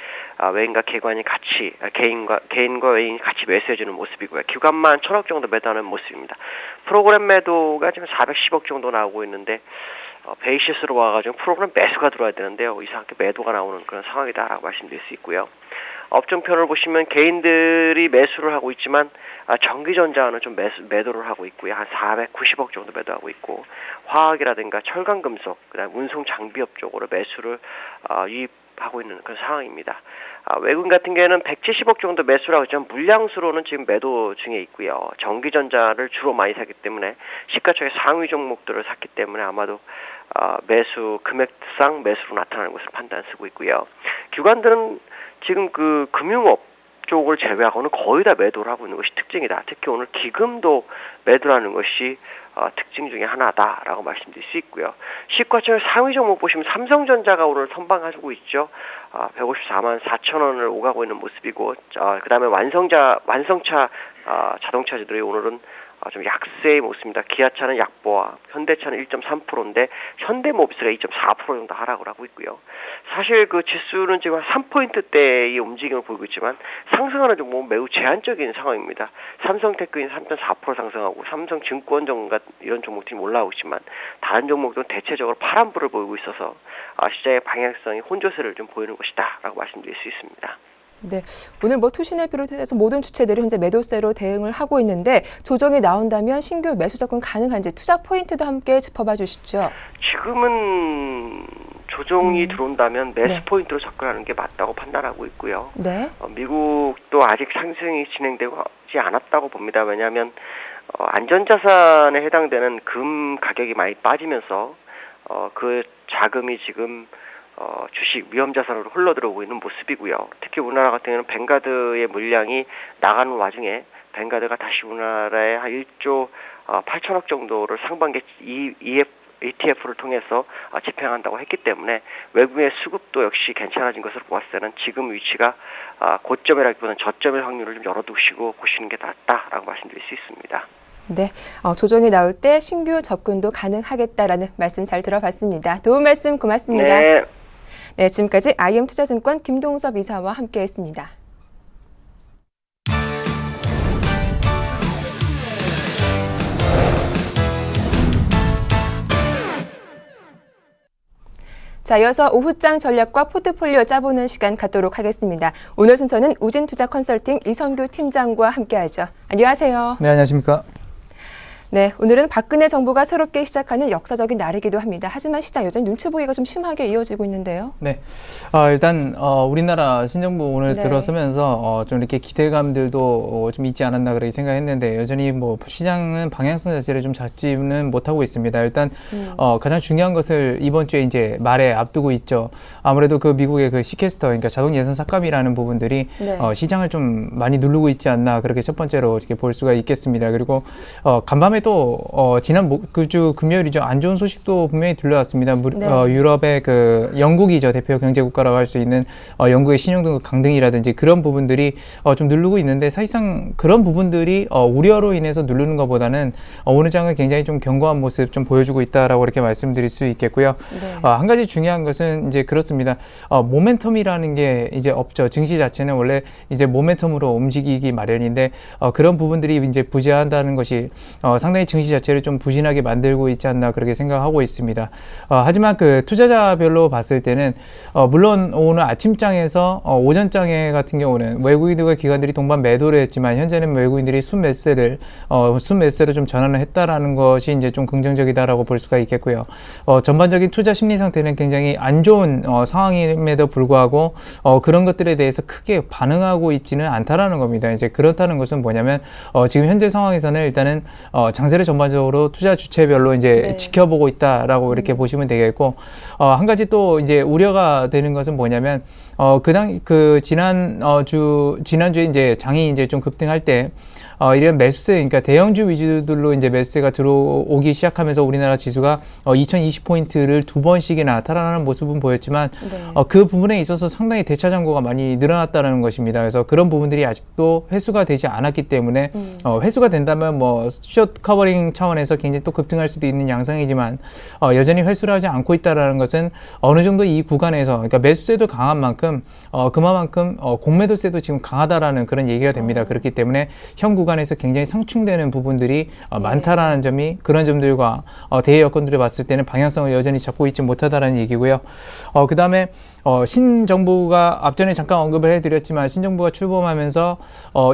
외인과 기관이 같이 개인과 외인이 같이 매수해주는 모습이고요. 기관만 1,000억 정도 매도하는 모습입니다. 프로그램 매도가 지금 410억 정도 나오고 있는데 베이시스로 와가지고 프로그램 매수가 들어와야 되는데요. 이상하게 매도가 나오는 그런 상황이다라고 말씀드릴 수 있고요. 업종편을 보시면 개인들이 매수를 하고 있지만 전기전자는 좀 매도를 하고 있고요. 한 490억 정도 매도하고 있고 화학이라든가 철강금속, 그다음 운송 장비업 쪽으로 매수를 하고 있는 그런 상황입니다. 외국인 같은 경우에는 170억 정도 매수라고 했지만 물량수로는 지금 매도 중에 있고요. 전기전자를 주로 많이 샀기 때문에 시가총액 상위 종목들을 샀기 때문에 아마도 매수 금액상 매수로 나타나는 것으로 판단 쓰고 있고요. 기관들은 지금 그 금융업 쪽을 제외하고는 거의 다 매도를 하고 있는 것이 특징이다. 특히 오늘 기금도 매도라는 것이 특징 중에 하나다라고 말씀드릴 수 있고요. 시가총액 상위 종목 보시면 삼성전자가 오늘 선방하고 있죠. 154만 4천 원을 오가고 있는 모습이고, 그 다음에 완성차 자동차들이 오늘은 좀 약세의 모습입니다. 기아차는 약보와 현대차는 1.3%인데 현대모비스가 2.4% 정도 하락을 하고 있고요. 사실 그 지수는 지금 한 3포인트대의 움직임을 보이고 있지만 상승하는 종목은 매우 제한적인 상황입니다. 삼성테크인 3.4% 상승하고 삼성증권정가 이런 종목들이 올라오고 있지만 다른 종목들은 대체적으로 파란불을 보이고 있어서 시장의 방향성이 혼조세를 좀 보이는 것이다 라고 말씀드릴 수 있습니다. 네, 오늘 뭐 투신을 비롯해서 모든 주체들이 현재 매도세로 대응을 하고 있는데 조정이 나온다면 신규 매수 접근 가능한지 투자 포인트도 함께 짚어봐 주시죠. 지금은 조정이 들어온다면 매수 네. 포인트로 접근하는 게 맞다고 판단하고 있고요. 네. 미국도 아직 상승이 진행되지 않았다고 봅니다. 왜냐하면 안전자산에 해당되는 금 가격이 많이 빠지면서 그 자금이 지금 주식 위험자산으로 흘러들어오고 있는 모습이고요. 특히 우리나라 같은 경우는 뱅가드의 물량이 나가는 와중에 뱅가드가 다시 우리나라에 한 1조 8천억 정도를 상반기 ETF를 통해서 집행한다고 했기 때문에 외국의 수급도 역시 괜찮아진 것으로 보았을 때는 지금 위치가 고점이라기보다는 저점일 확률을 좀 열어두시고 보시는 게 낫다라고 말씀드릴 수 있습니다. 네, 조정이 나올 때 신규 접근도 가능하겠다라는 말씀 잘 들어봤습니다. 도움 말씀 고맙습니다. 네. 네, 지금까지 IM투자증권 김동섭 이사와 함께했습니다. 자, 이어서 오후장 전략과 포트폴리오 짜보는 시간 갖도록 하겠습니다. 오늘 순서는 우진투자컨설팅 이성규 팀장과 함께하죠. 안녕하세요. 네, 안녕하십니까. 네, 오늘은 박근혜 정부가 새롭게 시작하는 역사적인 날이기도 합니다. 하지만 시장 여전히 눈치 보기가 좀 심하게 이어지고 있는데요. 네, 일단 우리나라 신정부 오늘 네. 들어서면서 좀 이렇게 기대감들도 좀 있지 않았나 그렇게 생각했는데 여전히 뭐 시장은 방향성 자체를 좀 잡지는 못하고 있습니다. 일단 가장 중요한 것을 이번 주에 이제 말에 앞두고 있죠. 아무래도 그 미국의 그 시캐스터, 그러니까 자동 예산 삭감이라는 부분들이 네. 시장을 좀 많이 누르고 있지 않나 그렇게 첫 번째로 이렇게 볼 수가 있겠습니다. 그리고 간밤에 또 지난 주 금요일이죠. 안 좋은 소식도 분명히 들려왔습니다. 네. 유럽의 그 영국이죠. 대표 경제국가라고 할 수 있는 영국의 신용등급 강등이라든지 그런 부분들이 좀 누르고 있는데 사실상 그런 부분들이 우려로 인해서 누르는 것보다는 오늘 장은 굉장히 좀 견고한 모습 좀 보여주고 있다라고 이렇게 말씀드릴 수 있겠고요. 네. 한 가지 중요한 것은 이제 그렇습니다. 모멘텀이라는 게 이제 없죠. 증시 자체는 원래 이제 모멘텀으로 움직이기 마련인데 그런 부분들이 이제 부재한다는 것이 상당히 증시 자체를 좀 부진하게 만들고 있지 않나 그렇게 생각하고 있습니다. 하지만 그 투자자별로 봤을 때는 물론 오늘 아침장에서 오전장에 같은 경우는 외국인들과 기관들이 동반 매도를 했지만 현재는 외국인들이 순매수세를 좀 전환을 했다라는 것이 이제 좀 긍정적이다라고 볼 수가 있겠고요. 전반적인 투자 심리 상태는 굉장히 안 좋은 상황임에도 불구하고 그런 것들에 대해서 크게 반응하고 있지는 않다라는 겁니다. 이제 그렇다는 것은 뭐냐면 지금 현재 상황에서는 일단은 장세를 전반적으로 투자 주체별로 이제 네. 지켜보고 있다라고 이렇게 보시면 되겠고, 한 가지 또 이제 우려가 되는 것은 뭐냐면, 지난주에 이제 장이 이제 좀 급등할 때, 이런 매수세, 그러니까 대형주 위주들로 이제 매수세가 들어오기 시작하면서 우리나라 지수가 2020포인트를 2번씩이나 나타나는 모습은 보였지만, 네. 그 부분에 있어서 상당히 대차 잔고가 많이 늘어났다는 것입니다. 그래서 그런 부분들이 아직도 회수가 되지 않았기 때문에, 회수가 된다면 뭐, 숏 커버링 차원에서 굉장히 또 급등할 수도 있는 양상이지만, 여전히 회수를 하지 않고 있다는 것은 어느 정도 이 구간에서, 그러니까 매수세도 강한 만큼, 그만큼, 공매도세도 지금 강하다라는 그런 얘기가 됩니다. 그렇기 때문에 현 구간에서 굉장히 상충되는 부분들이 많다라는 점이 그런 점들과 대외 여건들을 봤을 때는 방향성을 여전히 잡고 있지 못하다라는 얘기고요. 그 다음에 신정부가 앞전에 잠깐 언급을 해드렸지만 신정부가 출범하면서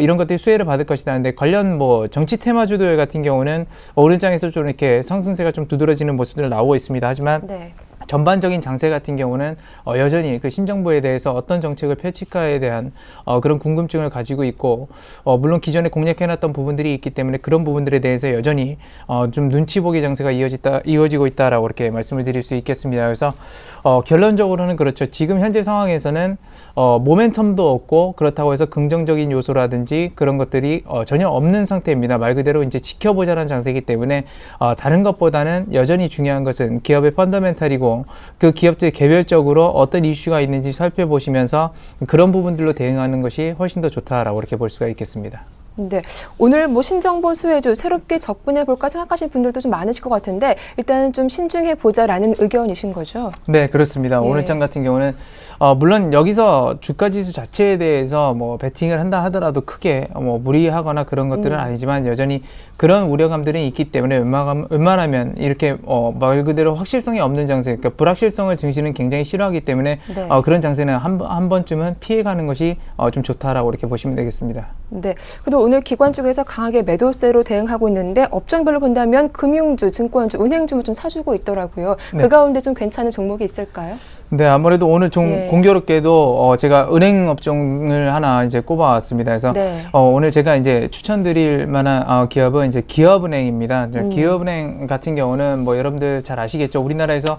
이런 것들이 수혜를 받을 것이다. 근데 관련 뭐 정치 테마주들 같은 경우는 오른장에서 좀 이렇게 상승세가 좀 두드러지는 모습들 나오고 있습니다. 하지만 네. 전반적인 장세 같은 경우는 여전히 그 신정부에 대해서 어떤 정책을 펼칠까에 대한 그런 궁금증을 가지고 있고, 물론 기존에 공략해놨던 부분들이 있기 때문에 그런 부분들에 대해서 여전히 좀 눈치 보기 장세가 이어지고 있다라고 이렇게 말씀을 드릴 수 있겠습니다. 그래서 결론적으로는 그렇죠. 지금 현재 상황에서는 모멘텀도 없고, 그렇다고 해서 긍정적인 요소라든지 그런 것들이 전혀 없는 상태입니다. 말 그대로 이제 지켜보자는 장세이기 때문에 다른 것보다는 여전히 중요한 것은 기업의 펀더멘탈이고, 그 기업들 개별적으로 어떤 이슈가 있는지 살펴보시면서 그런 부분들로 대응하는 것이 훨씬 더 좋다라고 이렇게 볼 수가 있겠습니다. 네, 오늘 뭐 신정부 수혜주 새롭게 접근해 볼까 생각하시는 분들도 좀 많으실 것 같은데 일단은 좀 신중해 보자라는 의견이신 거죠? 네, 그렇습니다. 예. 오늘 장 같은 경우는 물론 여기서 주가지수 자체에 대해서 뭐 베팅을 한다 하더라도 크게 뭐 무리하거나 그런 것들은 아니지만 여전히 그런 우려감들이 있기 때문에 웬만하면 이렇게 말 그대로 확실성이 없는 장세, 그러니까 불확실성을 증시는 굉장히 싫어하기 때문에 네. 그런 장세는 한 번쯤은 피해가는 것이 좀 좋다라고 이렇게 보시면 되겠습니다. 네. 그래도 오늘 기관 쪽에서 강하게 매도세로 대응하고 있는데 업종별로 본다면 금융주, 증권주, 은행주만 좀 사주고 있더라고요. 네. 그 가운데 좀 괜찮은 종목이 있을까요? 네, 아무래도 오늘 좀 예. 공교롭게도 제가 은행 업종을 하나 이제 꼽아왔습니다. 그래서 네. 오늘 제가 이제 추천드릴 만한 기업은 이제 기업은행입니다. 이제 기업은행 같은 경우는 뭐 여러분들 잘 아시겠죠. 우리나라에서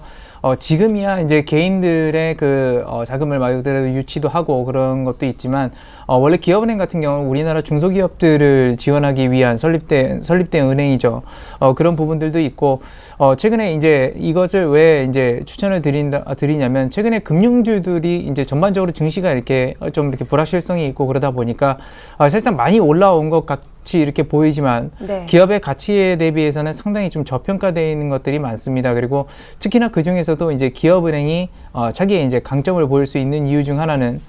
지금이야 이제 개인들의 그 자금을 말 그대로 유치도 하고 그런 것도 있지만 원래 기업은행 같은 경우는 우리나라 중소기업들을 지원하기 위한 설립된 은행이죠. 그런 부분들도 있고 최근에 이제 이것을 왜 이제 추천을 드리냐면 최근에 금융주들이 이제 전반적으로 증시가 이렇게 좀 이렇게 불확실성이 있고 그러다 보니까 사실상 많이 올라온 것 같이 이렇게 보이지만 네. 기업의 가치에 대비해서는 상당히 좀 저평가되어 있는 것들이 많습니다. 그리고 특히나 그 중에서도 이제 기업은행이 자기의 이제 강점을 보일 수 있는 이유 중 하나는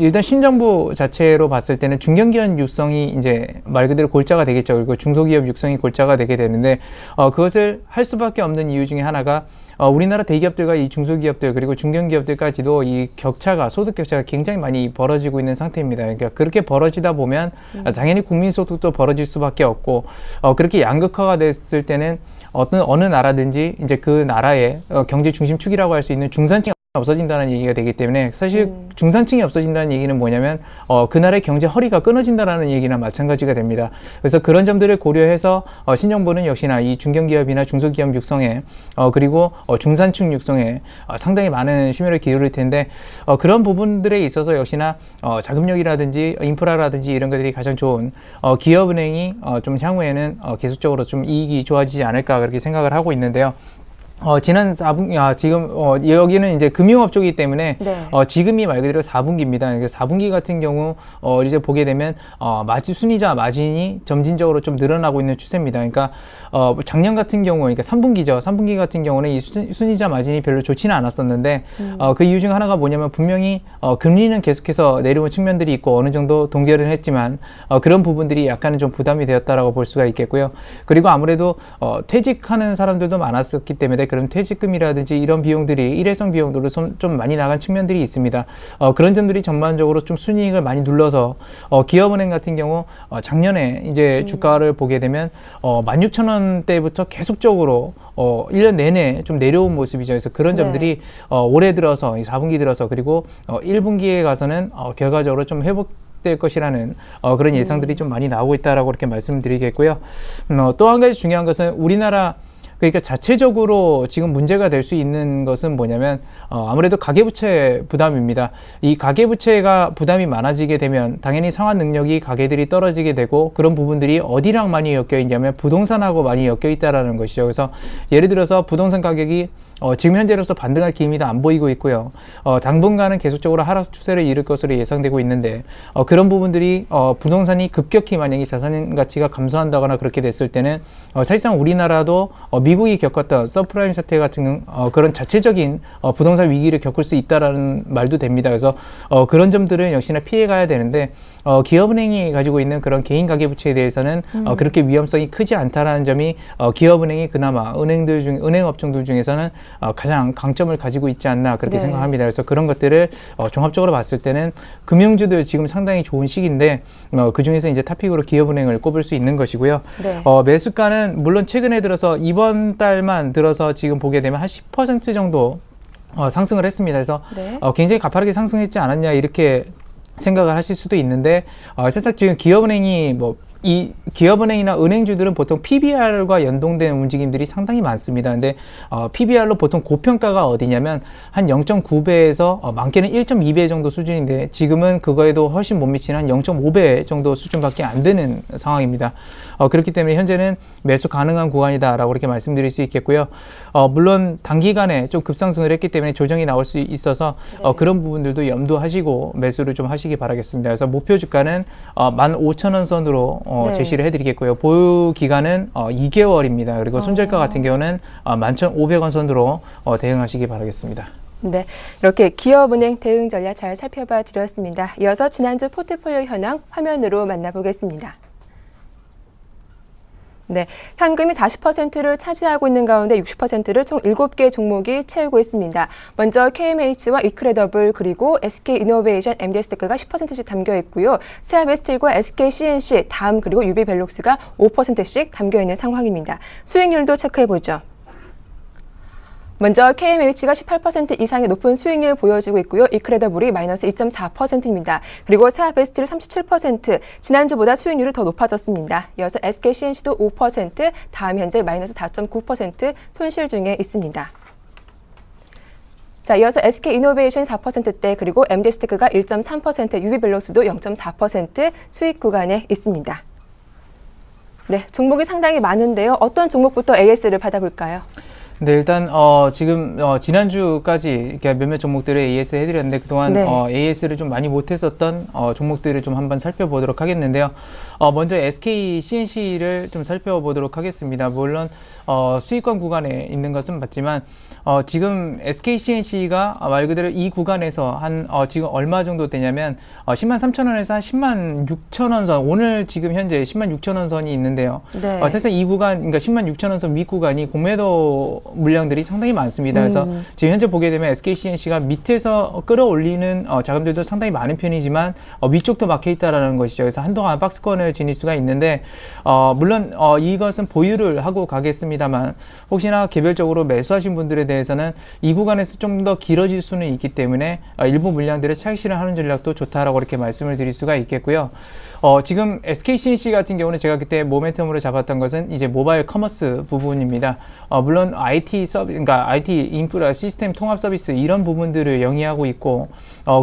일단 신정부 자체로 봤을 때는 중견기업 육성이 이제 말 그대로 골자가 되겠죠. 그리고 중소기업 육성이 골자가 되게 되는데 그것을 할 수밖에 없는 이유 중에 하나가 우리나라 대기업들과 이 중소기업들 그리고 중견기업들까지도 이 격차가 소득 격차가 굉장히 많이 벌어지고 있는 상태입니다. 그러니까 그렇게 벌어지다 보면 당연히 국민소득도 벌어질 수밖에 없고 그렇게 양극화가 됐을 때는 어느 나라든지 이제 그 나라의 경제 중심축이라고 할 수 있는 중산층 없어진다는 얘기가 되기 때문에 사실 중산층이 없어진다는 얘기는 뭐냐면 그날의 경제 허리가 끊어진다는 얘기나 마찬가지가 됩니다. 그래서 그런 점들을 고려해서 신정부는 역시나 이 중견기업이나 중소기업 육성에 그리고 중산층 육성에 상당히 많은 심혈을 기울일 텐데 그런 부분들에 있어서 역시나 자금력이라든지 인프라라든지 이런 것들이 가장 좋은 기업은행이 좀 향후에는 계속적으로 좀 이익이 좋아지지 않을까 그렇게 생각을 하고 있는데요. 지난 4분기, 지금, 여기는 이제 금융업 쪽이기 때문에, 네. 지금이 말 그대로 4분기입니다. 4분기 같은 경우, 이제 보게 되면, 순이자 마진이 점진적으로 좀 늘어나고 있는 추세입니다. 그러니까, 작년 같은 경우, 그러니까 3분기죠. 3분기 같은 경우는 이 순이자 마진이 별로 좋지는 않았었는데, 그 이유 중 하나가 뭐냐면 분명히, 금리는 계속해서 내려온 측면들이 있고 어느 정도 동결은 했지만, 그런 부분들이 약간은 좀 부담이 되었다라고 볼 수가 있겠고요. 그리고 아무래도, 퇴직하는 사람들도 많았었기 때문에 그런 퇴직금이라든지 이런 비용들이 일회성 비용으로 좀 많이 나간 측면들이 있습니다. 그런 점들이 전반적으로 좀 순이익을 많이 눌러서 기업은행 같은 경우 작년에 이제 주가를 보게 되면 16,000원대부터 계속적으로 1년 내내 좀 내려온 모습이죠. 그래서 그런 점들이 올해 들어서 4분기 들어서 그리고 1분기에 가서는 결과적으로 좀 될 것이라는 그런 예상들이 좀 많이 나오고 있다라고 이렇게 말씀드리겠고요. 또 한 가지 중요한 것은 우리나라 그러니까 자체적으로 지금 문제가 될 수 있는 것은 뭐냐면 아무래도 가계부채 부담입니다. 이 가계부채가 부담이 많아지게 되면 당연히 상환 능력이 가계들이 떨어지게 되고 그런 부분들이 어디랑 많이 엮여 있냐면 부동산하고 많이 엮여 있다라는 것이죠. 그래서 예를 들어서 부동산 가격이 지금 현재로서 반등할 기미도 안 보이고 있고요. 당분간은 계속적으로 하락 추세를 이룰 것으로 예상되고 있는데 그런 부분들이 부동산이 급격히 만약에 자산 가치가 감소한다거나 그렇게 됐을 때는 사실상 우리나라도 미국이 겪었던 서프라임 사태 같은 그런 자체적인 부동산 위기를 겪을 수 있다라는 말도 됩니다. 그래서 그런 점들은 역시나 피해가야 되는데 기업은행이 가지고 있는 그런 개인 가계부채에 대해서는 그렇게 위험성이 크지 않다라는 점이 기업은행이 그나마 은행 업종들 중에서는 가장 강점을 가지고 있지 않나 그렇게 네. 생각합니다. 그래서 그런 것들을 종합적으로 봤을 때는 금융주들 지금 상당히 좋은 시기인데 그 중에서 이제 탑픽으로 기업은행을 꼽을 수 있는 것이고요. 네. 매수가는 물론 최근에 들어서 이번 달만 들어서 지금 보게 되면 한 10% 정도 상승을 했습니다. 그래서 네. 굉장히 가파르게 상승했지 않았냐 이렇게 생각을 하실 수도 있는데 사실 지금 기업은행이 이 기업은행이나 은행주들은 보통 PBR과 연동된 움직임들이 상당히 많습니다. 근데 PBR로 보통 고평가가 어디냐면 한 0.9배에서 많게는 1.2배 정도 수준인데 지금은 그거에도 훨씬 못 미치는 한 0.5배 정도 수준밖에 안 되는 상황입니다. 그렇기 때문에 현재는 매수 가능한 구간이다라고 이렇게 말씀드릴 수 있겠고요. 물론 단기간에 좀 급상승을 했기 때문에 조정이 나올 수 있어서 네. 그런 부분들도 염두하시고 매수를 좀 하시기 바라겠습니다. 그래서 목표 주가는 15,000원 선으로 네. 제시를 해드리겠고요. 보유 기간은 2개월입니다. 그리고 손절가 같은 경우는 11,500원 선으로 대응하시기 바라겠습니다. 네, 이렇게 기업은행 대응 전략 잘 살펴봐 드렸습니다. 이어서 지난주 포트폴리오 현황 화면으로 만나보겠습니다. 네, 현금이 40%를 차지하고 있는 가운데 60%를 총 7개 종목이 채우고 있습니다. 먼저 KMH와 이크레더블 그리고 SK이노베이션, MD스테크가 10%씩 담겨 있고요. 세아베스틸과 SKCNC, 다음 그리고 유비벨록스가 5%씩 담겨 있는 상황입니다. 수익률도 체크해 보죠. 먼저 KMH가 18% 이상의 높은 수익률을 보여주고 있고요. 이크레더블이 마이너스 2.4%입니다. 그리고 세아베스틸 37%, 지난주보다 수익률이 더 높아졌습니다. 이어서 SKCNC도 5%, 다음 현재 마이너스 4.9% 손실 중에 있습니다. 자, 이어서 SK이노베이션 4%대, 그리고 MD스테크가 1.3%, 유비벨록스도 0.4% 수익 구간에 있습니다. 네, 종목이 상당히 많은데요. 어떤 종목부터 AS를 받아볼까요? 네, 일단 지금 지난주까지 이렇게 몇몇 종목들을 AS 해드렸는데 그동안 네. AS를 좀 많이 못했었던 종목들을 좀 한번 살펴보도록 하겠는데요. 먼저 SKCNC를 좀 살펴보도록 하겠습니다. 물론 수익권 구간에 있는 것은 맞지만 지금 SKCNC가 말 그대로 이 구간에서 한 지금 얼마 정도 되냐면 10만 3천원에서 한 10만 6천원 선, 오늘 지금 현재 10만 6천원 선이 있는데요. 네. 사실 이 구간, 그러니까 10만 6천원 선 윗구간이 공매도 물량들이 상당히 많습니다. 그래서 지금 현재 보게 되면 SKCNC가 밑에서 끌어올리는 자금들도 상당히 많은 편이지만 위쪽도 막혀 있다라는 것이죠. 그래서 한동안 박스권을 지닐 수가 있는데 물론 이것은 보유를 하고 가겠습니다만 혹시나 개별적으로 매수하신 분들에 대해서는 이 구간에서 좀 더 길어질 수는 있기 때문에 일부 물량들을 차익 실현하는 전략도 좋다라고 이렇게 말씀을 드릴 수가 있겠고요. 지금 SKCNC 같은 경우는 제가 그때 모멘텀으로 잡았던 것은 이제 모바일 커머스 부분입니다. 물론 IT 서비스, 그러니까 IT 인프라 시스템 통합 서비스 이런 부분들을 영위하고 있고,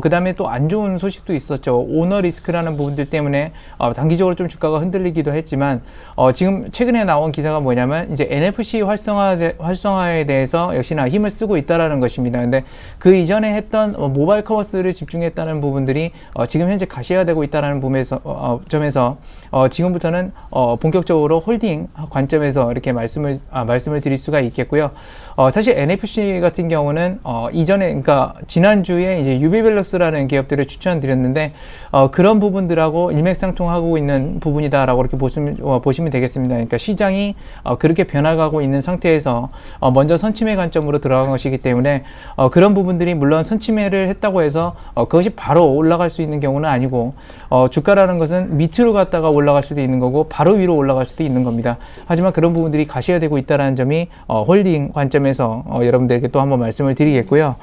그 다음에 또 안 좋은 소식도 있었죠. 오너 리스크라는 부분들 때문에 단기적으로 좀 주가가 흔들리기도 했지만, 지금 최근에 나온 기사가 뭐냐면 이제 NFC 활성화에 대해서 역시나 힘을 쓰고 있다라는 것입니다. 근데 그 이전에 했던 모바일 커머스를 집중했다는 부분들이 지금 현재 가시화되고 있다는 점에서 지금부터는 본격적으로 홀딩 관점에서 이렇게 말씀을 드릴 수가 있겠고요. 사실 NFC 같은 경우는 이전에, 그러니까 지난주에 이제 유비벨럭스라는 기업들을 추천드렸는데 그런 부분들하고 일맥상통하고 있는 부분이다라고 이렇게 보시면 되겠습니다. 그러니까 시장이 그렇게 변화가고 있는 상태에서 먼저 선침해 관점으로 들어간 것이기 때문에 그런 부분들이 물론 선침해를 했다고 해서 그것이 바로 올라갈 수 있는 경우는 아니고 주가라는 것은 밑으로 갔다가 올라갈 수도 있는 거고 바로 위로 올라갈 수도 있는 겁니다. 하지만 그런 부분들이 가시화되고 있다는 점이 홀딩 관점에서 여러분들에게 또 한번 말씀을 드리겠고요.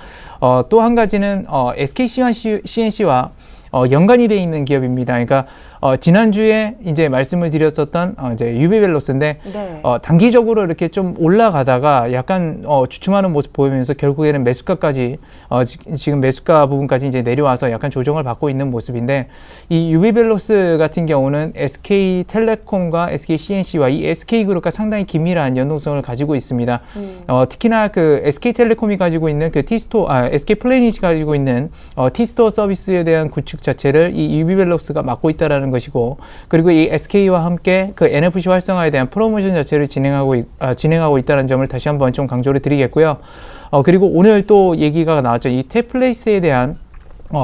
또 한 가지는 SKCNC와 연관이 되어 있는 기업입니다. 그러니까 지난주에 이제 말씀을 드렸었던 이제 유비벨록스인데 네. 단기적으로 이렇게 좀 올라가다가 약간 주춤하는 모습 보이면서 결국에는 매수가까지 지금 매수가 부분까지 이제 내려와서 약간 조정을 받고 있는 모습인데, 이 유비벨록스 같은 경우는 SK텔레콤과 SKCNC와 이 SK그룹과 상당히 긴밀한 연동성을 가지고 있습니다. 특히나 그 SK텔레콤이 가지고 있는 그 SK플래닛이 가지고 있는 T스토어 서비스에 대한 구축 자체를 이 유비벨록스가 맡고 있다라는 것이고, 그리고 이 SK와 함께 그 NFC 활성화에 대한 프로모션 자체를 진행하고 있다는 점을 다시 한번 좀 강조를 드리겠고요. 그리고 오늘 또 얘기가 나왔죠. 이 탭플레이스에 대한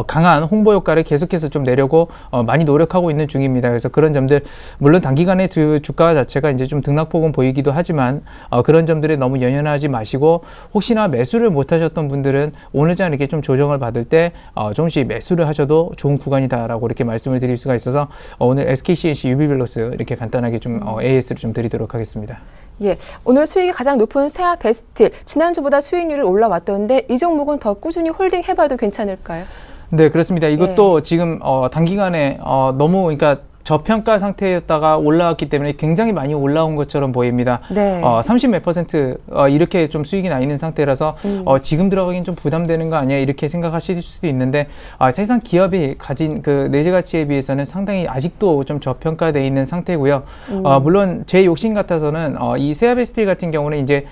강한 홍보 효과를 계속해서 좀 내려고 많이 노력하고 있는 중입니다. 그래서 그런 점들, 물론 단기간에 주가 자체가 이제 좀 등락폭은 보이기도 하지만 그런 점들에 너무 연연하지 마시고, 혹시나 매수를 못 하셨던 분들은 오늘장 이렇게 좀 조정을 받을 때 조금씩 매수를 하셔도 좋은 구간이다라고 이렇게 말씀을 드릴 수가 있어서 오늘 SKCNC 유비벨로스 이렇게 간단하게 좀 AS를 좀 드리도록 하겠습니다. 예, 오늘 수익이 가장 높은 세아베스틸, 지난주보다 수익률이 올라왔던데 이 종목은 더 꾸준히 홀딩해봐도 괜찮을까요? 네, 그렇습니다. 이것도 지금 단기간에 너무 그러니까 저평가 상태였다가 올라왔기 때문에 굉장히 많이 올라온 것처럼 보입니다. 네. 30 몇 퍼센트 이렇게 좀 수익이 나 있는 상태라서 지금 들어가긴 좀 부담되는 거 아니야 이렇게 생각하실 수도 있는데 사실상 기업이 가진 그 내재 가치에 비해서는 상당히 아직도 좀 저평가되어 있는 상태고요. 물론 제 욕심 같아서는 이 세아베스틸 같은 경우는 이제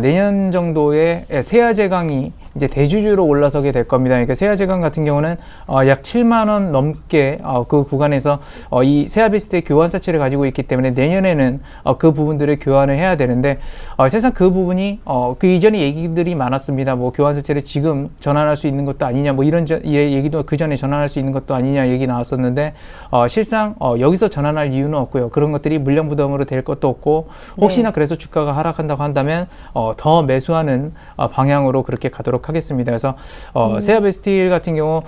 내년 정도에 세아제강이 이제 대주주로 올라서게 될 겁니다. 그러니까 세아제강 같은 경우는 약 7만 원 넘게 그 구간에서 이 세아베스틸 교환사채를 가지고 있기 때문에 내년에는 그 부분들을 교환을 해야 되는데 사실상 그 부분이 그 이전에 얘기들이 많았습니다. 뭐 교환사채를 지금 전환할 수 있는 것도 아니냐, 뭐 이런 얘기도 그 전에 전환할 수 있는 것도 아니냐 얘기 나왔었는데 실상 여기서 전환할 이유는 없고요. 그런 것들이 물량 부담으로 될 것도 없고 혹시나 그래서 주가가 하락한다고 한다면 더 매수하는 방향으로 그렇게 가도록 하겠습니다. 그래서 세아베스틸 같은 경우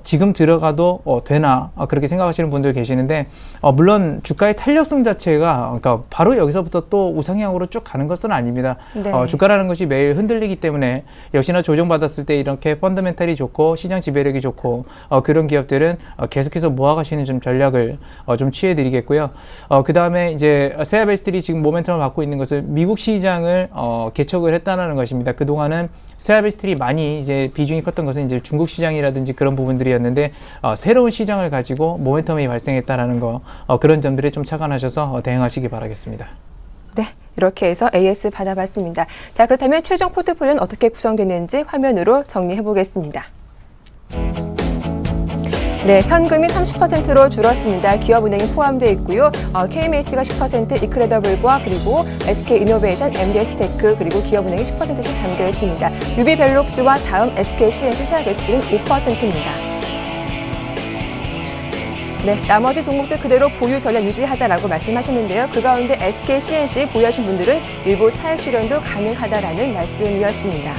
지금 들어가도 되나 그렇게 생각하시는 분들 계시는데 물론 주가의 탄력성 자체가 그러니까 바로 여기서부터 또 우상향으로 쭉 가는 것은 아닙니다. 네. 주가라는 것이 매일 흔들리기 때문에 역시나 조정받았을 때 이렇게 펀더멘탈이 좋고 시장 지배력이 좋고 그런 기업들은 계속해서 모아가시는 좀 전략을 좀 취해드리겠고요. 그 다음에 이제 세아베스틸이 지금 모멘텀을 받고 있는 것은 미국 시장을 개척을 했다는 것입니다. 그 동안은 세아베스틸이 많이 이제 비중이 컸던 것은 이제 중국 시장이라든지 그런 부분들이었는데 새로운 시장을 가지고 모멘텀이 발생했다라는 거 그런 점들에 좀 착안하셔서 대응하시기 바라겠습니다. 네, 이렇게 해서 AS 받아봤습니다. 자, 그렇다면 최종 포트폴리오는 어떻게 구성되는지 화면으로 정리해 보겠습니다. 네, 현금이 30%로 줄었습니다. 기업은행이 포함되어 있고요. KMH가 10%, 이크레더블과 그리고 SK이노베이션, MDS테크 그리고 기업은행이 10%씩 담겨 있습니다. 유비벨록스와 다음 SKCNC 세아베스틸은 5%입니다. 네, 나머지 종목들 그대로 보유 전략 유지하자라고 말씀하셨는데요. 그 가운데 SKCNC 보유하신 분들은 일부 차익 실현도 가능하다라는 말씀이었습니다.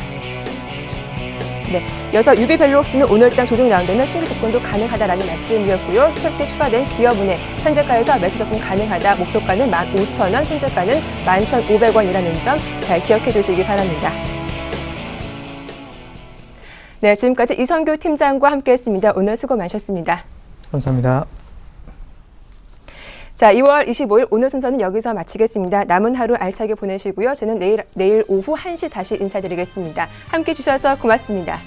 네, 이어서 유비벨록스는 오늘장 조정 나온다면 신규 접근도 가능하다라는 말씀이었고요. 추석 때 추가된 기업은행 현재가에서 매수 접근 가능하다. 목표가는 15,000원, 현재가는 11,500원이라는 점 잘 기억해 두시기 바랍니다. 네, 지금까지 이선규 팀장과 함께했습니다. 오늘 수고 많으셨습니다. 감사합니다. 자, 2월 25일 오늘 순서는 여기서 마치겠습니다. 남은 하루 알차게 보내시고요. 저는 내일 오후 1시 다시 인사드리겠습니다. 함께해 주셔서 고맙습니다.